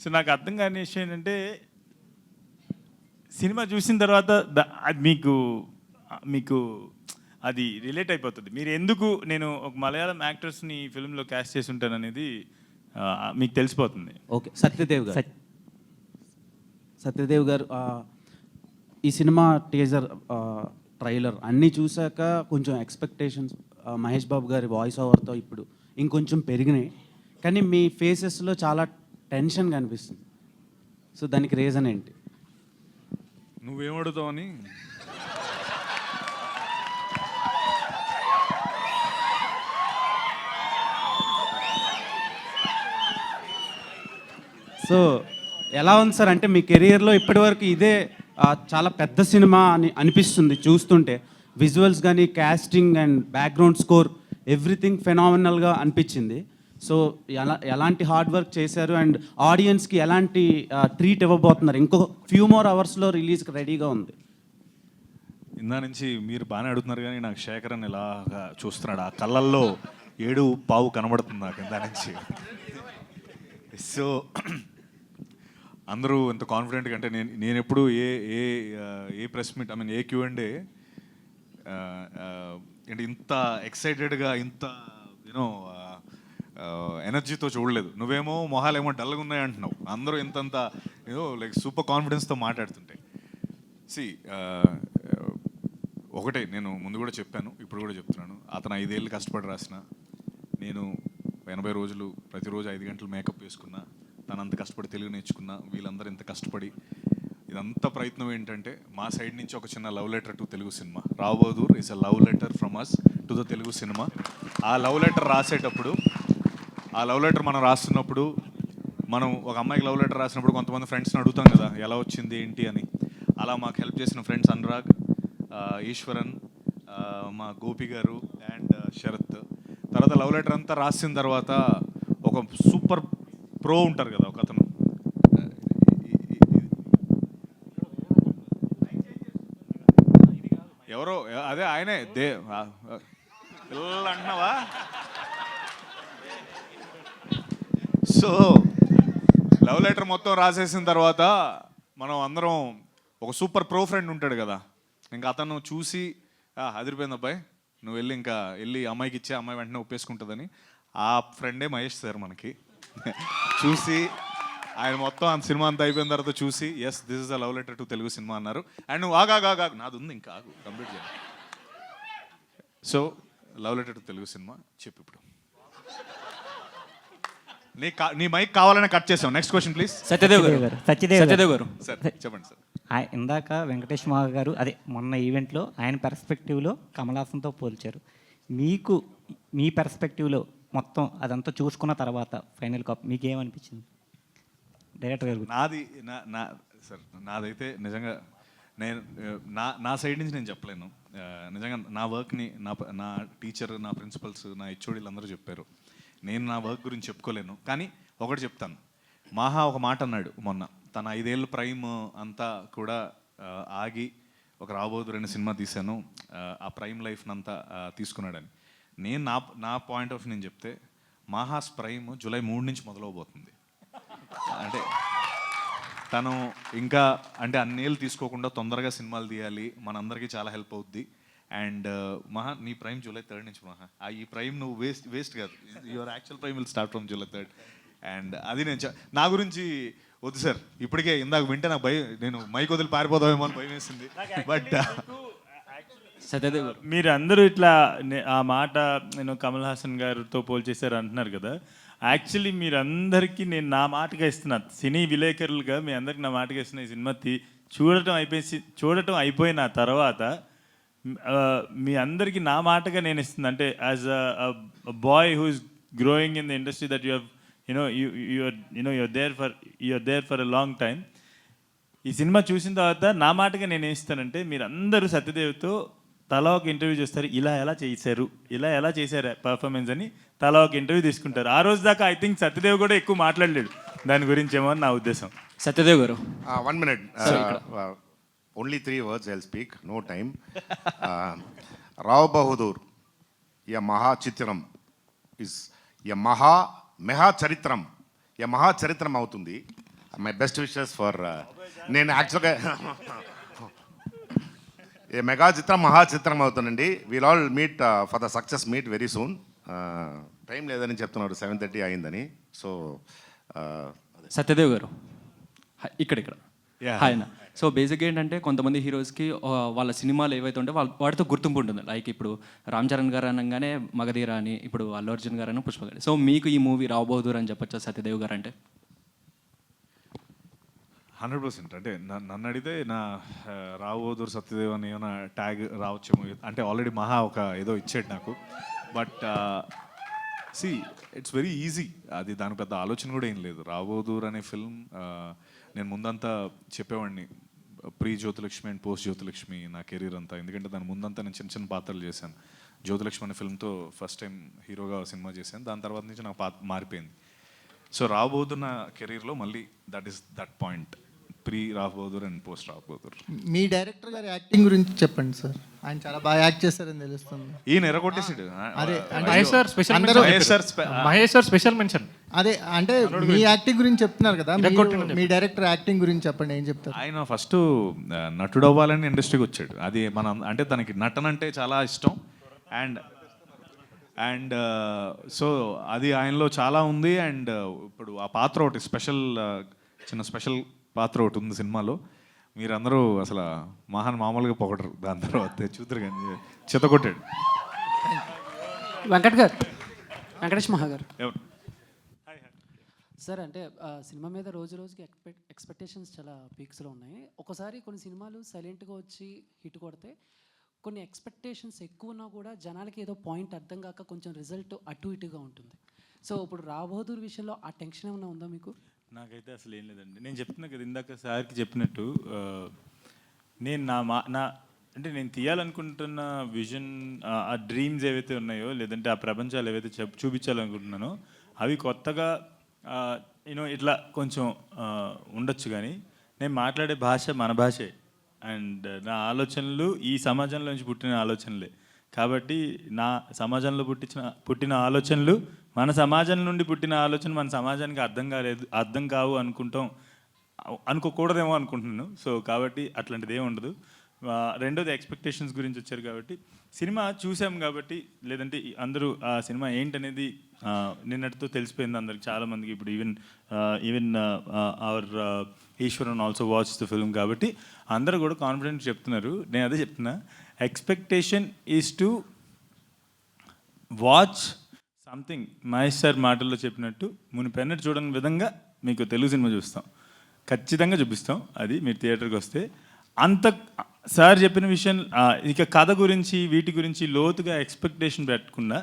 సో నాకు అర్థం కాని విషయం ఏంటంటే సినిమా చూసిన తర్వాత అది మీకు అది రిలేట్ అయిపోతుంది. మీరు ఎందుకు నేను ఒక మలయాళం యాక్టర్స్ని ఫిల్మ్లో క్యాస్ట్ చేసి ఉంటాను అనేది మీకు తెలిసిపోతుంది. ఓకే, సత్యదేవ్ గారు ఈ సినిమా టీజర్ ట్రైలర్ అన్నీ చూశాక కొంచెం ఎక్స్పెక్టేషన్స్ మహేష్ బాబు గారి వాయిస్ ఓవర్తో ఇప్పుడు ఇంకొంచెం పెరిగినాయి, కానీ మీ ఫేసెస్లో చాలా టెన్షన్ కనిపిస్తుంది. సో దానికి రీజన్ ఏంటి? నువ్వేమడుతావని. సో ఎలా ఉంది సార్, అంటే మీ కెరియర్లో ఇప్పటివరకు ఇదే చాలా పెద్ద సినిమా అని అనిపిస్తుంది చూస్తుంటే. విజువల్స్ కానీ, casting and background score everything ఫెనామినల్గా అనిపించింది. సో ఎలాంటి హార్డ్ వర్క్ చేశారు అండ్ ఆడియన్స్కి ఎలాంటి ట్రీట్ ఇవ్వబోతున్నారు? ఇంకో ఫ్యూ మోర్ అవర్స్లో రిలీజ్కి రెడీగా ఉంది. ఇందా నుంచి మీరు బాగానే అడుగుతున్నారు, కానీ నాకు శేఖరన్ ఇలాగా చూస్తున్నాడు. ఆ కళ్ళల్లో 7 కనబడుతుంది నాకు ఇందా నుంచి. సో అందరూ ఎంత కాన్ఫిడెంట్గా అంటే నేను ఎప్పుడు ఏ ప్రెస్ మీట్ ఏ Q&A అంటే ఇంత ఎక్సైటెడ్గా, ఇంత యూనో ఎనర్జీతో చూడలేదు. నువ్వేమో మొహాలేమో డల్గా ఉన్నాయి అంటున్నావు, అందరూ ఇంతంత లైక్ సూపర్ కాన్ఫిడెన్స్తో మాట్లాడుతుంటాయి. ఒకటే నేను ముందు కూడా చెప్పాను, ఇప్పుడు కూడా చెప్తున్నాను. అతను 5 ఏళ్ళు కష్టపడి రాసిన, నేను 80 రోజులు ప్రతిరోజు 5 గంటలు మేకప్ వేసుకున్నా, తను అంత కష్టపడి తెలుగు నేర్చుకున్నా, వీళ్ళందరూ ఇంత కష్టపడి ఇదంతా ప్రయత్నం ఏంటంటే మా సైడ్ నుంచి ఒక చిన్న love letter to Telugu cinema. రాబోదూర్ is a love letter from us to the Telugu cinema. ఆ లవ్ లెటర్ రాసేటప్పుడు, ఆ లవ్ లెటర్ మనం రాస్తున్నప్పుడు, మనం ఒక అమ్మాయికి లవ్ లెటర్ రాసినప్పుడు కొంతమంది ఫ్రెండ్స్ని అడుగుతాం కదా ఎలా వచ్చింది ఏంటి అని. అలా మాకు హెల్ప్ చేసిన ఫ్రెండ్స్ అనురాగ్, ఈశ్వరన్, మా గోపి గారు అండ్ శరత్. తర్వాత లవ్ లెటర్ అంతా రాసిన తర్వాత ఒక సూపర్ ప్రో ఉంటారు కదా ఒక అతను, ఎవరో అదే ఆయనే పిల్లలు అంటున్నావా. సో లవ్ లెటర్ మొత్తం రాసేసిన తర్వాత మనం అందరం ఒక సూపర్ ప్రో ఫ్రెండ్ ఉంటాడు కదా, ఇంకా అతను చూసి అదిరిపోయింది అబ్బాయి, నువ్వు వెళ్ళి అమ్మాయికి ఇచ్చే, అమ్మాయి వెంటనే ఒప్పేసుకుంటుందని. ఆ ఫ్రెండే మహేష్ సార్ మనకి చూసి ఆయన మొత్తం అంత సినిమా అంతా అయిపోయిన తర్వాత చూసి yes this is a love letter to Telugu cinema అన్నారు. అండ్ నువ్వు ఆగా నాది ఉంది ఇంకా ఆగు కంప్లీట్ చేయాలి. So love letter to Telugu cinema చెప్పు ఇప్పుడు. నీ మైక్ కావాలని కట్ చేసాం. Next question please. సత్యదేవ్ గారు సార్ చెప్పండి సార్. ఇందాక వెంకటేష్ మహా గారు మొన్న ఈవెంట్లో ఆయన పెర్స్పెక్టివ్లో కమల్ హాసన్తో పోల్చారు. మీ పెర్స్పెక్టివ్లో మొత్తం అదంతా చూసుకున్న తర్వాత ఫైనల్ కాప్ మీకేమనిపించింది డైరెక్టర్ గారు? నాదైతే నిజంగా నేను నా సైడ్ నుంచి నేను చెప్పలేను. నిజంగా నా వర్క్ని నా టీచర్, నా ప్రిన్సిపల్స్, నా హెచ్ఓడీలు అందరూ చెప్పారు. నేను నా వర్క్ గురించి చెప్పుకోలేను, కానీ ఒకటి చెప్తాను. మాహా ఒక మాట అన్నాడు మొన్న, తన 5 ఏళ్ళ ప్రైమ్ అంతా కూడా ఆగి ఒక రాబోదు 2 సినిమా తీశాను, ఆ ప్రైమ్ లైఫ్ని అంతా తీసుకున్నాడని. నేను నా పాయింట్ ఆఫ్ నేను చెప్తే మాహాస్ ప్రైమ్ జూలై 3 నుంచి మొదలవబోతుంది. అంటే తను ఇంకా అంటే అన్నేళ్ళు తీసుకోకుండా తొందరగా సినిమాలు తీయాలి, మనందరికీ చాలా హెల్ప్ అవుద్ది. అండ్ మహా నీ ప్రైమ్ జూలై 3 నుంచి మహా ఈ ప్రైమ్ నువ్వు వేస్ట్ కాదు, your actual prime will start from July 3. And అది నేను నా గురించి వద్దు సార్, ఇప్పటికే ఇందాక వింటే నాకు నేను మైక్ వదిలి పారిపోదామేమో అని భయం వేసింది. బట్ మీరు అందరూ ఇట్లా ఆ మాట నేను కమల్ హాసన్ గారితో పోల్చేశారు అంటున్నారు కదా. యాక్చువల్లీ మీరందరికీ నేను నా మాటగా ఇస్తున్నా, సినీ విలేకరులుగా మీ అందరికి నా మాటగా ఇస్తున్న ఈ సినిమా చూడటం అయిపోయిన తర్వాత మీ అందరికీ నా మాటగా నేను ఇస్తుంది. అంటే as a boy who is growing in the industry that you're there for a long time. ఈ సినిమా చూసిన తర్వాత నా మాటగా నేను ఏం ఇస్తానంటే, మీరందరూ సత్యదేవ్తో తలా ఒక ఇంటర్వ్యూ చేస్తారు, ఇలా ఎలా చేశారు పర్ఫార్మెన్స్ అని తలా ఒక ఇంటర్వ్యూ తీసుకుంటారు. ఆ రోజు దాకా ఐ థింక్ సత్యదేవ్ కూడా ఎక్కువ మాట్లాడలేడు దాని గురించి ఏమో అని నా ఉద్దేశం. సత్యదేవ్ గారు 1 minute. Only 3 words I'll speak, no time. Rao Bahadur, ya Maha Chitram is ya Maha Charitram. Ya Maha Charitram అవుతుంది. My best wishes for నేను యాక్చువల్గా ఏ మెగా చిత్రం మహా చిత్రం అవుతుందండి. We'll all meet for the success meet very soon. Time లేదని చెప్తున్నారు, 7:30 అయిందని. సో సత్యదేవ్ గారు ఇక్కడ హాయ్ అన్న. సో బేసిక్గా ఏంటంటే కొంతమంది హీరోస్కి వాళ్ళ సినిమాలు ఏవైతే ఉంటే వాటితో గుర్తింపు ఉంటుంది. లైక్ ఇప్పుడు రామ్ చరణ్ గారు అనగానే మగధీర అని, ఇప్పుడు అల్లు అర్జున్ గారు అని పుష్ప గారు. సో మీకు ఈ మూవీ రావ్ బహదూర్ అని చెప్పొచ్చా సత్యదేవ్ గారు అంటే? 100%. అంటే నన్ను అడిగితే నా రావు బహదూర్ సత్యదేవ్ అని ఏమైనా ట్యాగ్ రావచ్చేమో. అంటే ఆల్రెడీ మహా ఒక ఏదో ఇచ్చాడు నాకు. But see it's very easy. అది దాని పెద్ద ఆలోచన కూడా ఏం లేదు. రావు బహదూర్ అనే ఫిల్మ్ నేను ముందంతా చెప్పేవాడిని, pre Jyothilakshmi and post Jyothilakshmi నా కెరీర్ అంతా. ఎందుకంటే దాని ముందంతా నేను చిన్న చిన్న పాత్రలు చేశాను. జ్యోతిలక్ష్మి అనే ఫిల్మ్తో ఫస్ట్ టైం హీరోగా సినిమా చేశాను. దాని తర్వాత నుంచి నాకు పాత్ర మారిపోయింది. సో రావు బహదూర్ నా కెరీర్లో మళ్ళీ that point, pre Rao Bahadur and post Rao Bahadur. Me director గారి యాక్టింగ్ గురించి చెప్పండి సార్. ఆయన చాలా బాగా యాక్ట్ చేశారని తెలుస్తుంది. ఈయన ఎరగొట్టేసాడు. అదే మహేష్ సార్ స్పెషల్ మెన్షన్. అదే అంటే మీ యాక్టింగ్ గురించి చెప్తున్నారు కదా, మీ డైరెక్టర్ యాక్టింగ్ గురించి చెప్పండి, ఏం చెప్తారు? ఆయన ఫస్ట్ నటుడు అవ్వాలని ఇండస్ట్రీకి వచ్చాడు. అది మనం అంటే తనకి నటన అంటే చాలా ఇష్టం. అండ్ సో అది ఆయనలో చాలా ఉంది. అండ్ ఇప్పుడు ఆ పాత్ర ఒకటి చిన్న స్పెషల్ పాత్ర ఒకటి ఉంది సినిమాలో. మీరందరూ అసలు మామూలుగా పొగడరు. దాని తర్వాత చూద్దరు కానీ చితకొట్టాడు. వెంకటేష్ మహా గారు సార్, అంటే సినిమా మీద రోజు రోజుకి ఎక్స్పెక్టేషన్స్ చాలా పీక్స్లో ఉన్నాయి. ఒకసారి కొన్ని సినిమాలు సైలెంట్గా వచ్చి హిట్ కొడితే, కొన్ని ఎక్స్పెక్టేషన్స్ ఎక్కువ ఉన్నా కూడా జనాలకి ఏదో పాయింట్ అర్థం కాక కొంచెం రిజల్ట్ అటు ఇటుగా ఉంటుంది. సో ఇప్పుడు రావ్ బహదూర్ విషయంలో ఆ టెన్షన్ ఏమైనా ఉందా మీకు? నాకైతే అసలు ఏం లేదండి. నేను చెప్తున్నా కదా ఇందాక సార్కి చెప్పినట్టు, నేను అంటే నేను తీయాలనుకుంటున్న విజన్, ఆ డ్రీమ్స్ ఏవైతే ఉన్నాయో, లేదంటే ఆ ప్రపంచాలు ఏవైతే చూపించాలనుకుంటున్నానో అవి కొత్తగా ఇట్లా కొంచెం ఉండొచ్చు. కానీ నేను మాట్లాడే భాష మన భాషే. అండ్ నా ఆలోచనలు ఈ సమాజంలోంచి పుట్టిన ఆలోచనలే. కాబట్టి నా సమాజంలో పుట్టిన ఆలోచనలు, మన సమాజం నుండి పుట్టిన ఆలోచన మన సమాజానికి అర్థం కావు అనుకోకూడదేమో అనుకుంటున్నాను. సో కాబట్టి అట్లాంటిది ఏమి ఉండదు. రెండోది ఎక్స్పెక్టేషన్స్ గురించి వచ్చారు కాబట్టి, సినిమా చూసాం కాబట్టి, లేదంటే అందరూ ఆ సినిమా ఏంటనేది నిన్నటితో తెలిసిపోయింది అందరికి, చాలామందికి. ఇప్పుడు even our Eswaran also watch the film. కాబట్టి అందరూ కూడా కాన్ఫిడెంట్ చెప్తున్నారు. నేను అదే చెప్తున్నా, expectation is to watch something. Mahesh sir మాటల్లో చెప్పినట్టు, మునిపెన్నట్టు చూడని విధంగా మీకు తెలుగు సినిమా చూస్తాం, ఖచ్చితంగా చూపిస్తాం. అది మీరు థియేటర్కి వస్తే. అంత సార్ చెప్పిన విషయం, ఇక కథ గురించి వీటి గురించి లోతుగా ఎక్స్పెక్టేషన్ పెట్టకుండా,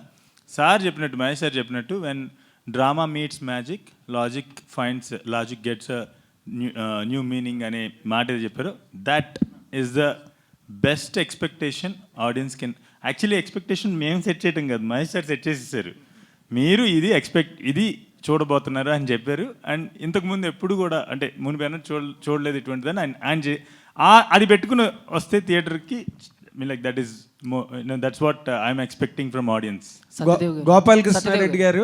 సార్ చెప్పినట్టు, మహేష్ సార్ చెప్పినట్టు, when drama meets magic, logic gets new meaning అనే మాట ఏది చెప్పారో, that is the best expectation audience can. Actually expectation మేము సెట్ చేయటం కాదు, మహేష్ సార్ సెట్ చేసేసారు. మీరు ఇది చూడబోతున్నారు అని చెప్పారు. అండ్ ఇంతకుముందు ఎప్పుడు కూడా, అంటే మునిపైన చూడలేదు ఇటువంటిదని ఆయన అది పెట్టుకుని వస్తే థియేటర్కి, like that's what I'm expecting from audience. Gopalakrishnareddy గారు,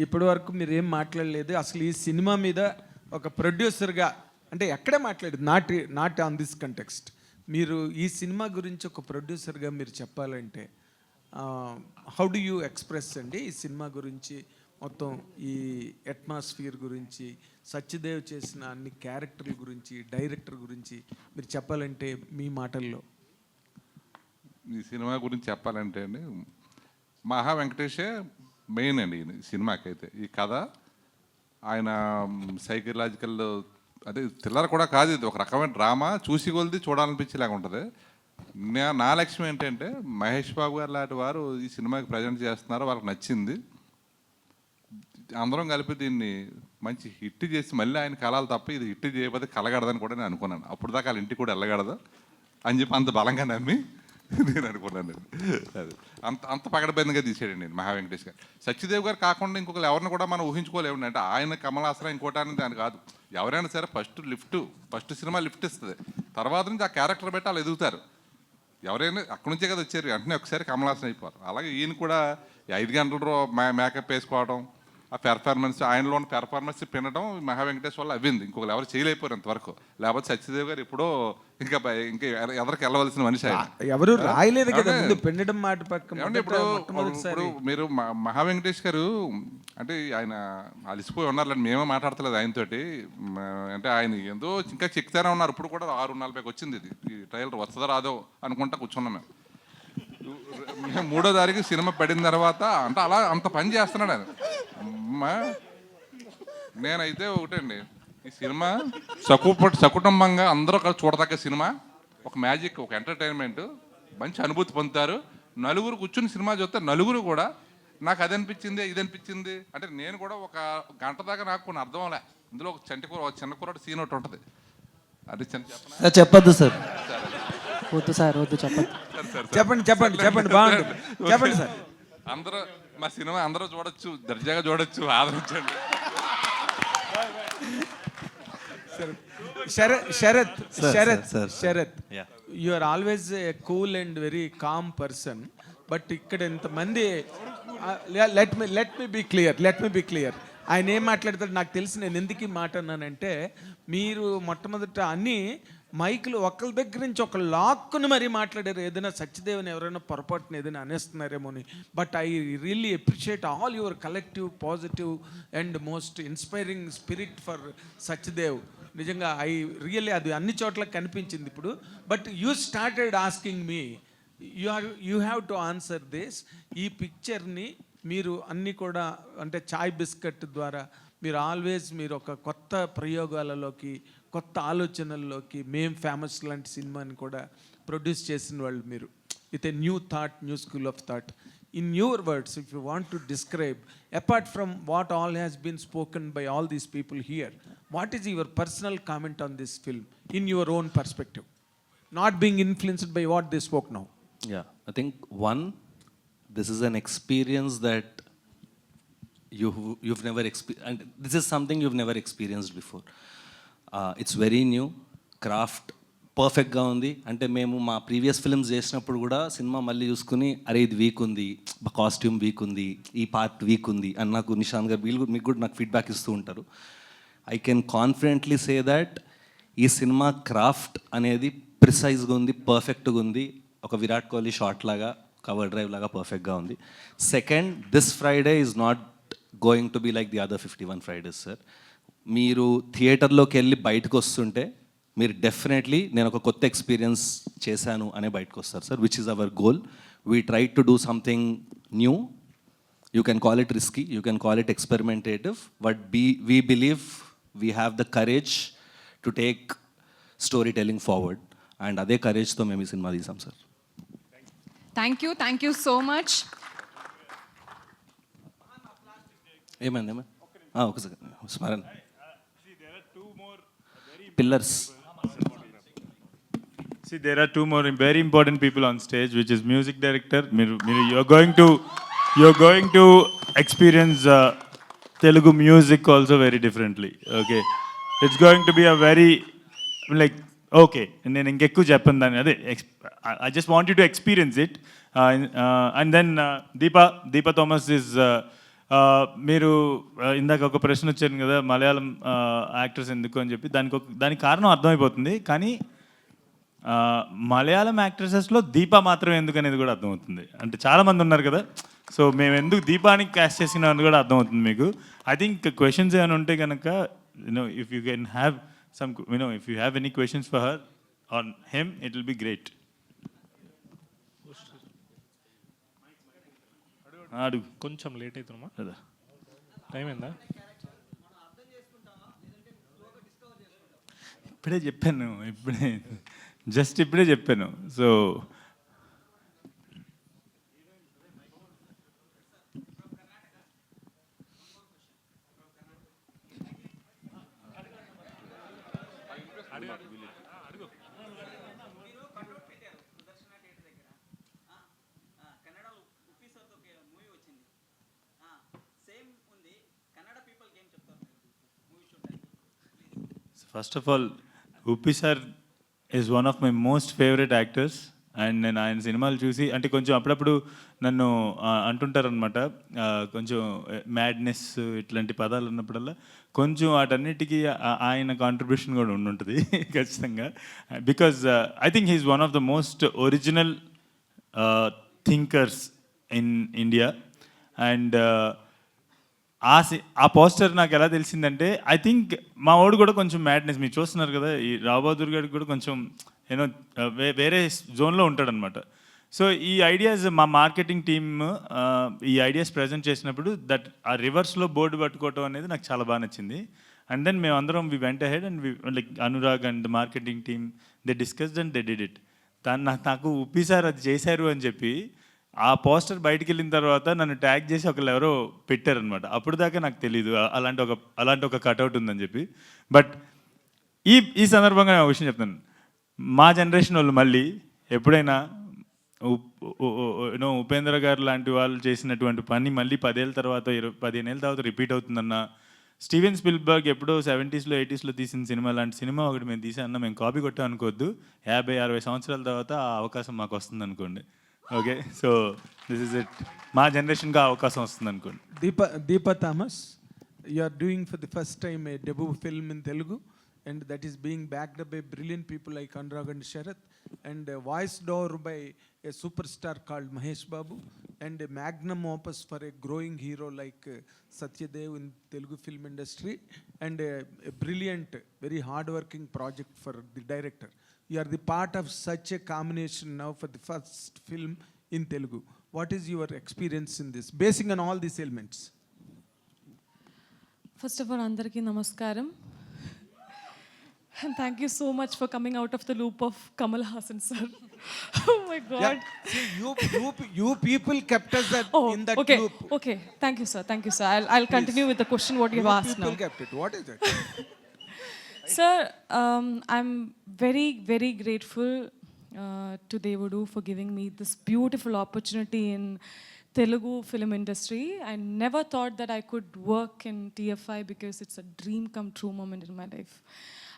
ఇప్పటి వరకు మీరు ఏం మాట్లాడలేదు. అసలు ఈ సినిమా మీద ఒక ప్రొడ్యూసర్గా, అంటే ఎక్కడే మాట్లాడేది, నాట్ ఆన్ దిస్ కంటెక్స్ట్. మీరు ఈ సినిమా గురించి ఒక ప్రొడ్యూసర్గా మీరు చెప్పాలంటే హౌ డు యూ ఎక్స్ప్రెస్ అండి ఈ సినిమా గురించి, మొత్తం ఈ అట్మాస్ఫియర్ గురించి, సత్యదేవ్ చేసిన అన్ని క్యారెక్టర్ల గురించి, డైరెక్టర్ గురించి మీరు చెప్పాలంటే మీ మాటల్లో? ఈ సినిమా గురించి చెప్పాలంటే అండి, మహా వెంకటేషే మెయిన్ అండి ఈ సినిమాకైతే. ఈ కథ ఆయన సైకలాజికల్, అదే థ్రిల్లర్ కూడా కాదు, ఇది ఒక రకమైన డ్రామా, చూసి కొలిది చూడాలనిపించేలాగా ఉంటుంది. నా లక్ష్యం ఏంటంటే, మహేష్ బాబు గారు లాంటి వారు ఈ సినిమాకి ప్రజెంట్ చేస్తున్నారు, వాళ్ళకి నచ్చింది, అందరం కలిపి దీన్ని మంచి హిట్ చేసి మళ్ళీ ఆయన కలాలి తప్ప ఇది హిట్ చేయకపోతే కలగడదని కూడా నేను అనుకున్నాను. అప్పుడు దాకా వాళ్ళ ఇంటికి కూడా వెళ్ళగడదు అని చెప్పి అంత బలంగా నమ్మి నేను అనుకున్నాను. అది అంత అంత పగడబందిగా తీసాడండి నేను మహా వెంకటేష్ గారు. సత్యదేవ్ గారు కాకుండా ఇంకొకరు ఎవరిని కూడా మనం ఊహించుకోలేము. అంటే ఆయన కమలాసనం ఇంకోటానికి దాని కాదు. ఎవరైనా సరే ఫస్ట్ సినిమా లిఫ్ట్ ఇస్తుంది, తర్వాత నుంచి ఆ క్యారెక్టర్ పెట్టి వాళ్ళు ఎదుగుతారు. ఎవరైనా అక్కడి నుంచే కదా వచ్చారు, వెంటనే ఒకసారి కమలాసనం అయిపోరు. అలాగే ఈయన కూడా 5 గంటలు మేకప్ వేసుకోవడం, ఆ పెర్ఫార్మెన్స్, ఆయనలో ఉన్న పెర్ఫార్మెన్స్ పినడం మహా వెంకటేష్ వల్ల అవ్వింది. ఇంకొకరు ఎవరు చేయలేకపోయారు ఇంతవరకు. లేకపోతే సత్యదేవ్ గారు ఎప్పుడో ఇంకా ఎదరికి వెళ్ళవలసిన మనిషి ఆయన. ఎవరు రాయలేదు కదా ముందు పెండడం మాట పక్క. ఇప్పుడు మీరు మహా వెంకటేష్ గారు అంటే ఆయన అలసిపోయి ఉన్నారులేండి, మేమే మాట్లాడతలేదు ఆయనతోటి. అంటే ఆయన ఏదో ఇంకా చెక్తానే ఉన్నారు. ఇప్పుడు కూడా 6:40కి వచ్చింది ఇది, ఈ ట్రైలర్ వస్తుందో రాదో అనుకుంటా కూర్చున్నాం మేము. 3వ తారీఖు సినిమా పడిన తర్వాత అంటే అలా అంత పని చేస్తున్నాడు ఆయన. నేనైతే ఒకటండి, ఈ సినిమా సకుటుంబంగా అందరూ కలిసి చూడదగ్గ సినిమా. ఒక మ్యాజిక్, ఒక ఎంటర్టైన్మెంట్, మంచి అనుభూతి పొందుతారు. నలుగురు కూర్చుని సినిమా చూస్తే నలుగురు కూడా నాకు అది అనిపించింది ఇది అనిపించింది అంటే నేను కూడా ఒక గంట దాకా నాకు కొన్ని అర్థం అవలే. ఇందులో ఒక చిన్న కూర సీన్ ఒకటి ఉంటుంది. అది చెప్పద్దు సార్, వద్దు సార్, వద్దు చెప్పద్దు. చెప్పండి బాగుంటుంది, చెప్పండి సార్. అందరూ మా సినిమా అందరూ చూడొచ్చు, దర్జాగా చూడొచ్చు, ఆదరించండి. Sarath, you are always a cool and very calm person. But ఇక్కడ ఇంతమంది, లెట్ మీ బి క్లియర్. ఆయన ఏం మాట్లాడతాడు నాకు తెలిసి. నేను ఎందుకు ఈ మాట అన్నానంటే, మీరు మొట్టమొదట అన్నీ మైకులు ఒకళ్ళ దగ్గర నుంచి ఒక లాక్కుని మరీ మాట్లాడారు. ఏదైనా సత్యదేవ్ని ఎవరైనా పొరపాటున ఏదైనా అనేస్తున్నారేమో అని. But I really appreciate all your collective positive and most inspiring spirit for Satyadev. నిజంగా అది అన్ని చోట్ల కనిపించింది ఇప్పుడు. But you started asking me, you have to answer this. ఈ పిక్చర్ని మీరు అన్నీ కూడా అంటే చాయ్ బిస్కెట్ ద్వారా మీరు ఒక కొత్త ప్రయోగాలలోకి, కొత్త ఆలోచనల్లోకి, మేం ఫేమస్ లాంటి సినిమాని కూడా ప్రొడ్యూస్ చేసిన వాళ్ళు మీరు. With a new thought, new school of thought. In your words, if you want to describe, apart from what all has been spoken by all these people here, what is your personal comment on this film in your own perspective, not being influenced by what they spoke now? Yeah, I think one, this is an experience that you've never experienced, and this is something you've never experienced before. It's very new, craft పర్ఫెక్ట్గా ఉంది. అంటే మేము మా previous films చేసినప్పుడు కూడా cinema మళ్ళీ చూసుకుని అరే ఇది వీక్ ఉంది, కాస్ట్యూమ్ వీక్ ఉంది, ఈ పార్ట్ వీక్ ఉంది అని నాకు నిషాంత్ గారు మీకు కూడా నాకు ఫీడ్బ్యాక్ ఇస్తూ ఉంటారు. I can confidently say that ఈ సినిమా క్రాఫ్ట్ అనేది ప్రిసైజ్గా ఉంది, పర్ఫెక్ట్గా ఉంది. ఒక విరాట్ కోహ్లీ షాట్ లాగా, కవర్ డ్రైవ్ లాగా పర్ఫెక్ట్గా ఉంది. Second, this Friday is not going to be like the other 51 Fridays sir. మీరు థియేటర్లోకి వెళ్ళి బయటకు వస్తుంటే మీరు డెఫినెట్లీ నేను ఒక కొత్త ఎక్స్పీరియన్స్ చేశాను అనే బయటకు వస్తారు sir, which is our goal. We try to do something new. You can call it risky, you can call it experimentative, but we believe we have the courage to take story telling forward. And అదే కరేజ్తో మేము ఈ cinema తీసాం sir. Thank you so much. ఏమైంది ఒక second స్మరణ. Pillars. See, there are two more very important people on stage, which is music director. You're going to experience Telugu music also very differently. Okay, it's going to be a very okay. నేను ఇంకెక్కువ చెప్పను దాన్ని, అదే I just want you to experience it. And then Deepa Thomas is మీరు ఇందాక ఒక ప్రశ్న వచ్చాను కదా, మలయాళం యాక్టర్స్ ఎందుకు అని చెప్పి. దానికి కారణం అర్థమైపోతుంది, కానీ మలయాళం యాక్ట్రెసెస్లో దీపా మాత్రమే ఎందుకు అనేది కూడా అర్థమవుతుంది. అంటే చాలామంది ఉన్నారు కదా, సో మేము ఎందుకు దీపానికి క్యాస్ట్ చేసినాం అని కూడా అర్థమవుతుంది మీకు. ఐ థింక్ క్వశ్చన్స్ ఏమైనా ఉంటే కనుక if you can have some if you have any questions for her on him, it will be great. అడుగు, కొంచెం లేట్ అవుతుందమ్మా, టైం ఏందా? ఇప్పుడే చెప్పాను, ఇప్పుడే చెప్పాను. So first of all Uppi sir is one of my most favourite actors. And నేను ఆయన సినిమాలు చూసి అంటే కొంచెం అప్పుడప్పుడు నన్ను అంటుంటారనమాట, కొంచెం మ్యాడ్నెస్ ఇట్లాంటి పదాలు ఉన్నప్పుడల్లా కొంచెం వాటన్నిటికీ ఆయన కాంట్రిబ్యూషన్ కూడా ఉండుంటుంది ఖచ్చితంగా. Because I think he's one of the most original thinkers in India. And ఆ పోస్టర్ నాకు ఎలా తెలిసిందంటే, ఐ థింక్ మా వాడు కూడా కొంచెం మ్యాడ్నెస్, మీరు చూస్తున్నారు కదా, ఈ రావు బహదూర్ గారికి కూడా కొంచెం యూనో వేరే జోన్లో ఉంటాడనమాట. సో ఈ ఐడియాస్ మా మార్కెటింగ్ టీమ్ ఈ ఐడియాస్ ప్రజెంట్ చేసినప్పుడు దట్ ఆ రివర్స్లో బోర్డు పట్టుకోవటం అనేది నాకు చాలా బాగా నచ్చింది. అండ్ దెన్ మేము అందరం వి వెంట ahead and like Anurag and marketing team they discussed and they did it. నాకు ఉప్పి సార్ అది చేశారు అని చెప్పి ఆ పోస్టర్ బయటికి వెళ్ళిన తర్వాత నన్ను ట్యాగ్ చేసి ఒకళ్ళు ఎవరో పెట్టారనమాట. అప్పుడు దాకా నాకు తెలియదు అలాంటి ఒక కటౌట్ ఉందని చెప్పి. బట్ ఈ సందర్భంగా నేను ఒక విషయం చెప్తాను. మా జనరేషన్ వాళ్ళు మళ్ళీ ఎప్పుడైనా ఉపేంద్ర గారు లాంటి వాళ్ళు చేసినటువంటి పని మళ్ళీ 10 ఏళ్ళ తర్వాత 15 ఏళ్ళ తర్వాత రిపీట్ అవుతుందన్న, స్టీవెన్ స్పిల్బర్గ్ ఎప్పుడో 70s 80s తీసిన సినిమా లాంటి సినిమా ఒకటి మేము తీసామన్నా మేము కాపీ కొట్టాం అనుకోవద్దు. 50-60 సంవత్సరాల తర్వాత ఆ అవకాశం మాకు వస్తుంది అనుకోండి. Okay, so this is it. మా జనరేషన్గా అవకాశం వస్తుంది అనుకోండి. Deepa Thomas, you are doing for the first time a debut film in Telugu, and that is being backed up by brilliant people like Anurag and Sharath, and voiced over by a superstar called Mahesh Babu, and a magnum opus for a growing hero like Satyadev in Telugu film industry, and a brilliant, very hard-working project for the director. You are the part of such a combination now for the first film in Telugu. What is your experience in this, basing on all these elements? First of all, andarki namaskaram. And thank you so much for coming out of the loop of Kamal Hassan sir. Oh my God. Yeah. See, you people kept us in that okay. loop. Okay. Thank you, sir. Thank you, sir. I'll continue with the question what you've asked now. You people kept it. What is it? Sir, I'm very, very grateful to Devudu for giving me this beautiful opportunity in Telugu film industry. I never thought that I could work in TFI because it's a dream come true moment in my life.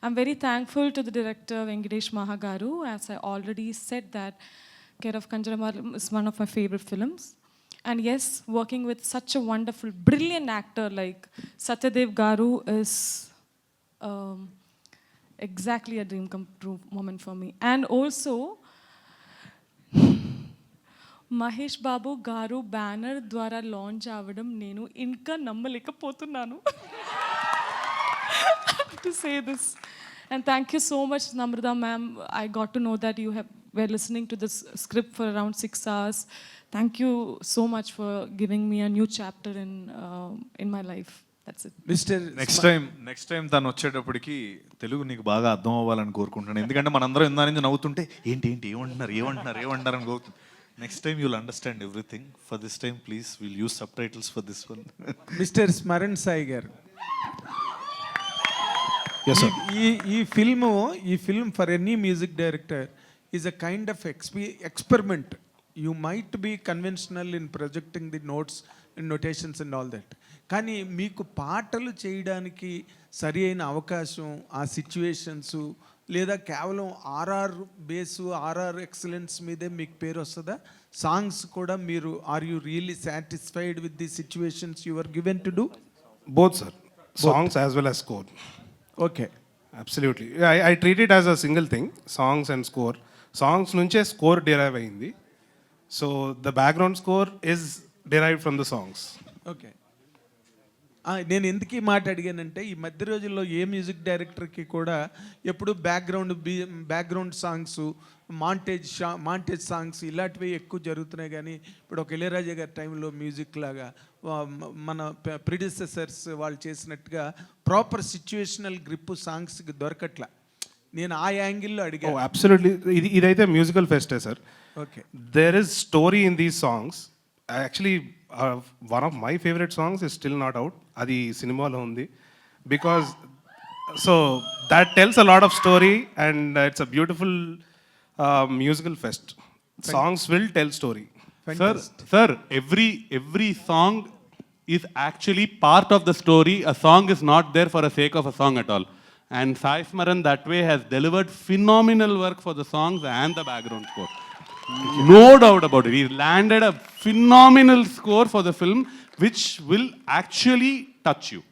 I'm very thankful to the director Venkatesh Mahagaru. As I already said that Care of Kanjaramalam is one of my favorite films. And yes, working with such a wonderful, brilliant actor like Satyadev Garu is exactly a dream come true moment for me. And also, Mahesh Babu Garu banner ద్వారా launch అవ్వడం నేను ఇంకా నమ్మలేకపోతున్నాను. To say this, and thank you so much Namrata ma'am. I got to know that you were listening to this script for around 6 hours. Thank you so much for giving me a new chapter in my life. That's it. Mr. Next time తను వచ్చేటప్పటికి తెలుగు నీకు బాగా అర్థం అవ్వాలని కోరుకుంటున్నాను. ఎందుకంటే మనందరం ఇందా నుంచి నవ్వుతుంటే ఏంటి ఏమంటున్నారు అని కోరుతుంది. Next time you'll understand everything. For this time please will use subtitles for this one. Mister Smaran Sai గారు, ఈ film for any music director is a kind of experiment. You might be conventional in projecting the notes and notations and all that, కానీ మీకు పాటలు చేయడానికి సరి అయిన అవకాశం, ఆ సిచ్యువేషన్స్, లేదా కేవలం ఆర్ఆర్ బేసు ఆర్ఆర్ ఎక్సలెన్స్ మీదే మీకు పేరు వస్తుందా? సాంగ్స్ కూడా మీరు are you really satisfied with the situations you are given to do? Both, sir. Songs as well as score. Okay. Absolutely. I treat it as a single thing, songs and score. Songs nunche score derive ayindi. So the background score is derived from the songs. Okay. నేను ఎందుకు ఈ మాట అడిగానంటే, ఈ మధ్య రోజుల్లో ఏ music డైరెక్టర్కి కూడా ఎప్పుడు బ్యాక్గ్రౌండ్ సాంగ్స్, మాంటేజ్ సాంగ్స్ ఇలాంటివి ఎక్కువ జరుగుతున్నాయి. కానీ ఇప్పుడు ఒక ఇళయరాజా గారి టైంలో మ్యూజిక్ లాగా మన ప్రిడిసెసర్స్ వాళ్ళు చేసినట్టుగా ప్రాపర్ సిచ్యువేషనల్ గ్రిప్ సాంగ్స్కి దొరకట్లా. నేను ఆ యాంగిల్లో అడిగాను. అబ్సల్యూట్లీ. ఇదైతే మ్యూజికల్ ఫెస్టే sir. Okay. There is story in these songs. Actually one of my favourite songs is still not out. అది సినిమాలో ఉంది. Because so that tells a lot of story and it's a beautiful musical fest. Songs will tell story. Sir, every song is actually part of the story. A song is not there for a sake of a song at all. And Sai Smaran that way has delivered phenomenal work for the songs and the background score. No doubt about it. He landed a phenomenal score for the film, which will actually touch you.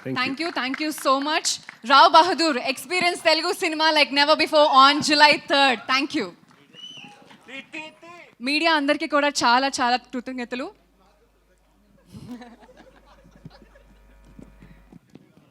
Thank you so much. Rao Bahadur, experience Telugu cinema like never before on July 3rd. Thank you. Media అందరికీ కూడా చాలా చాలా కృతజ్ఞతలు.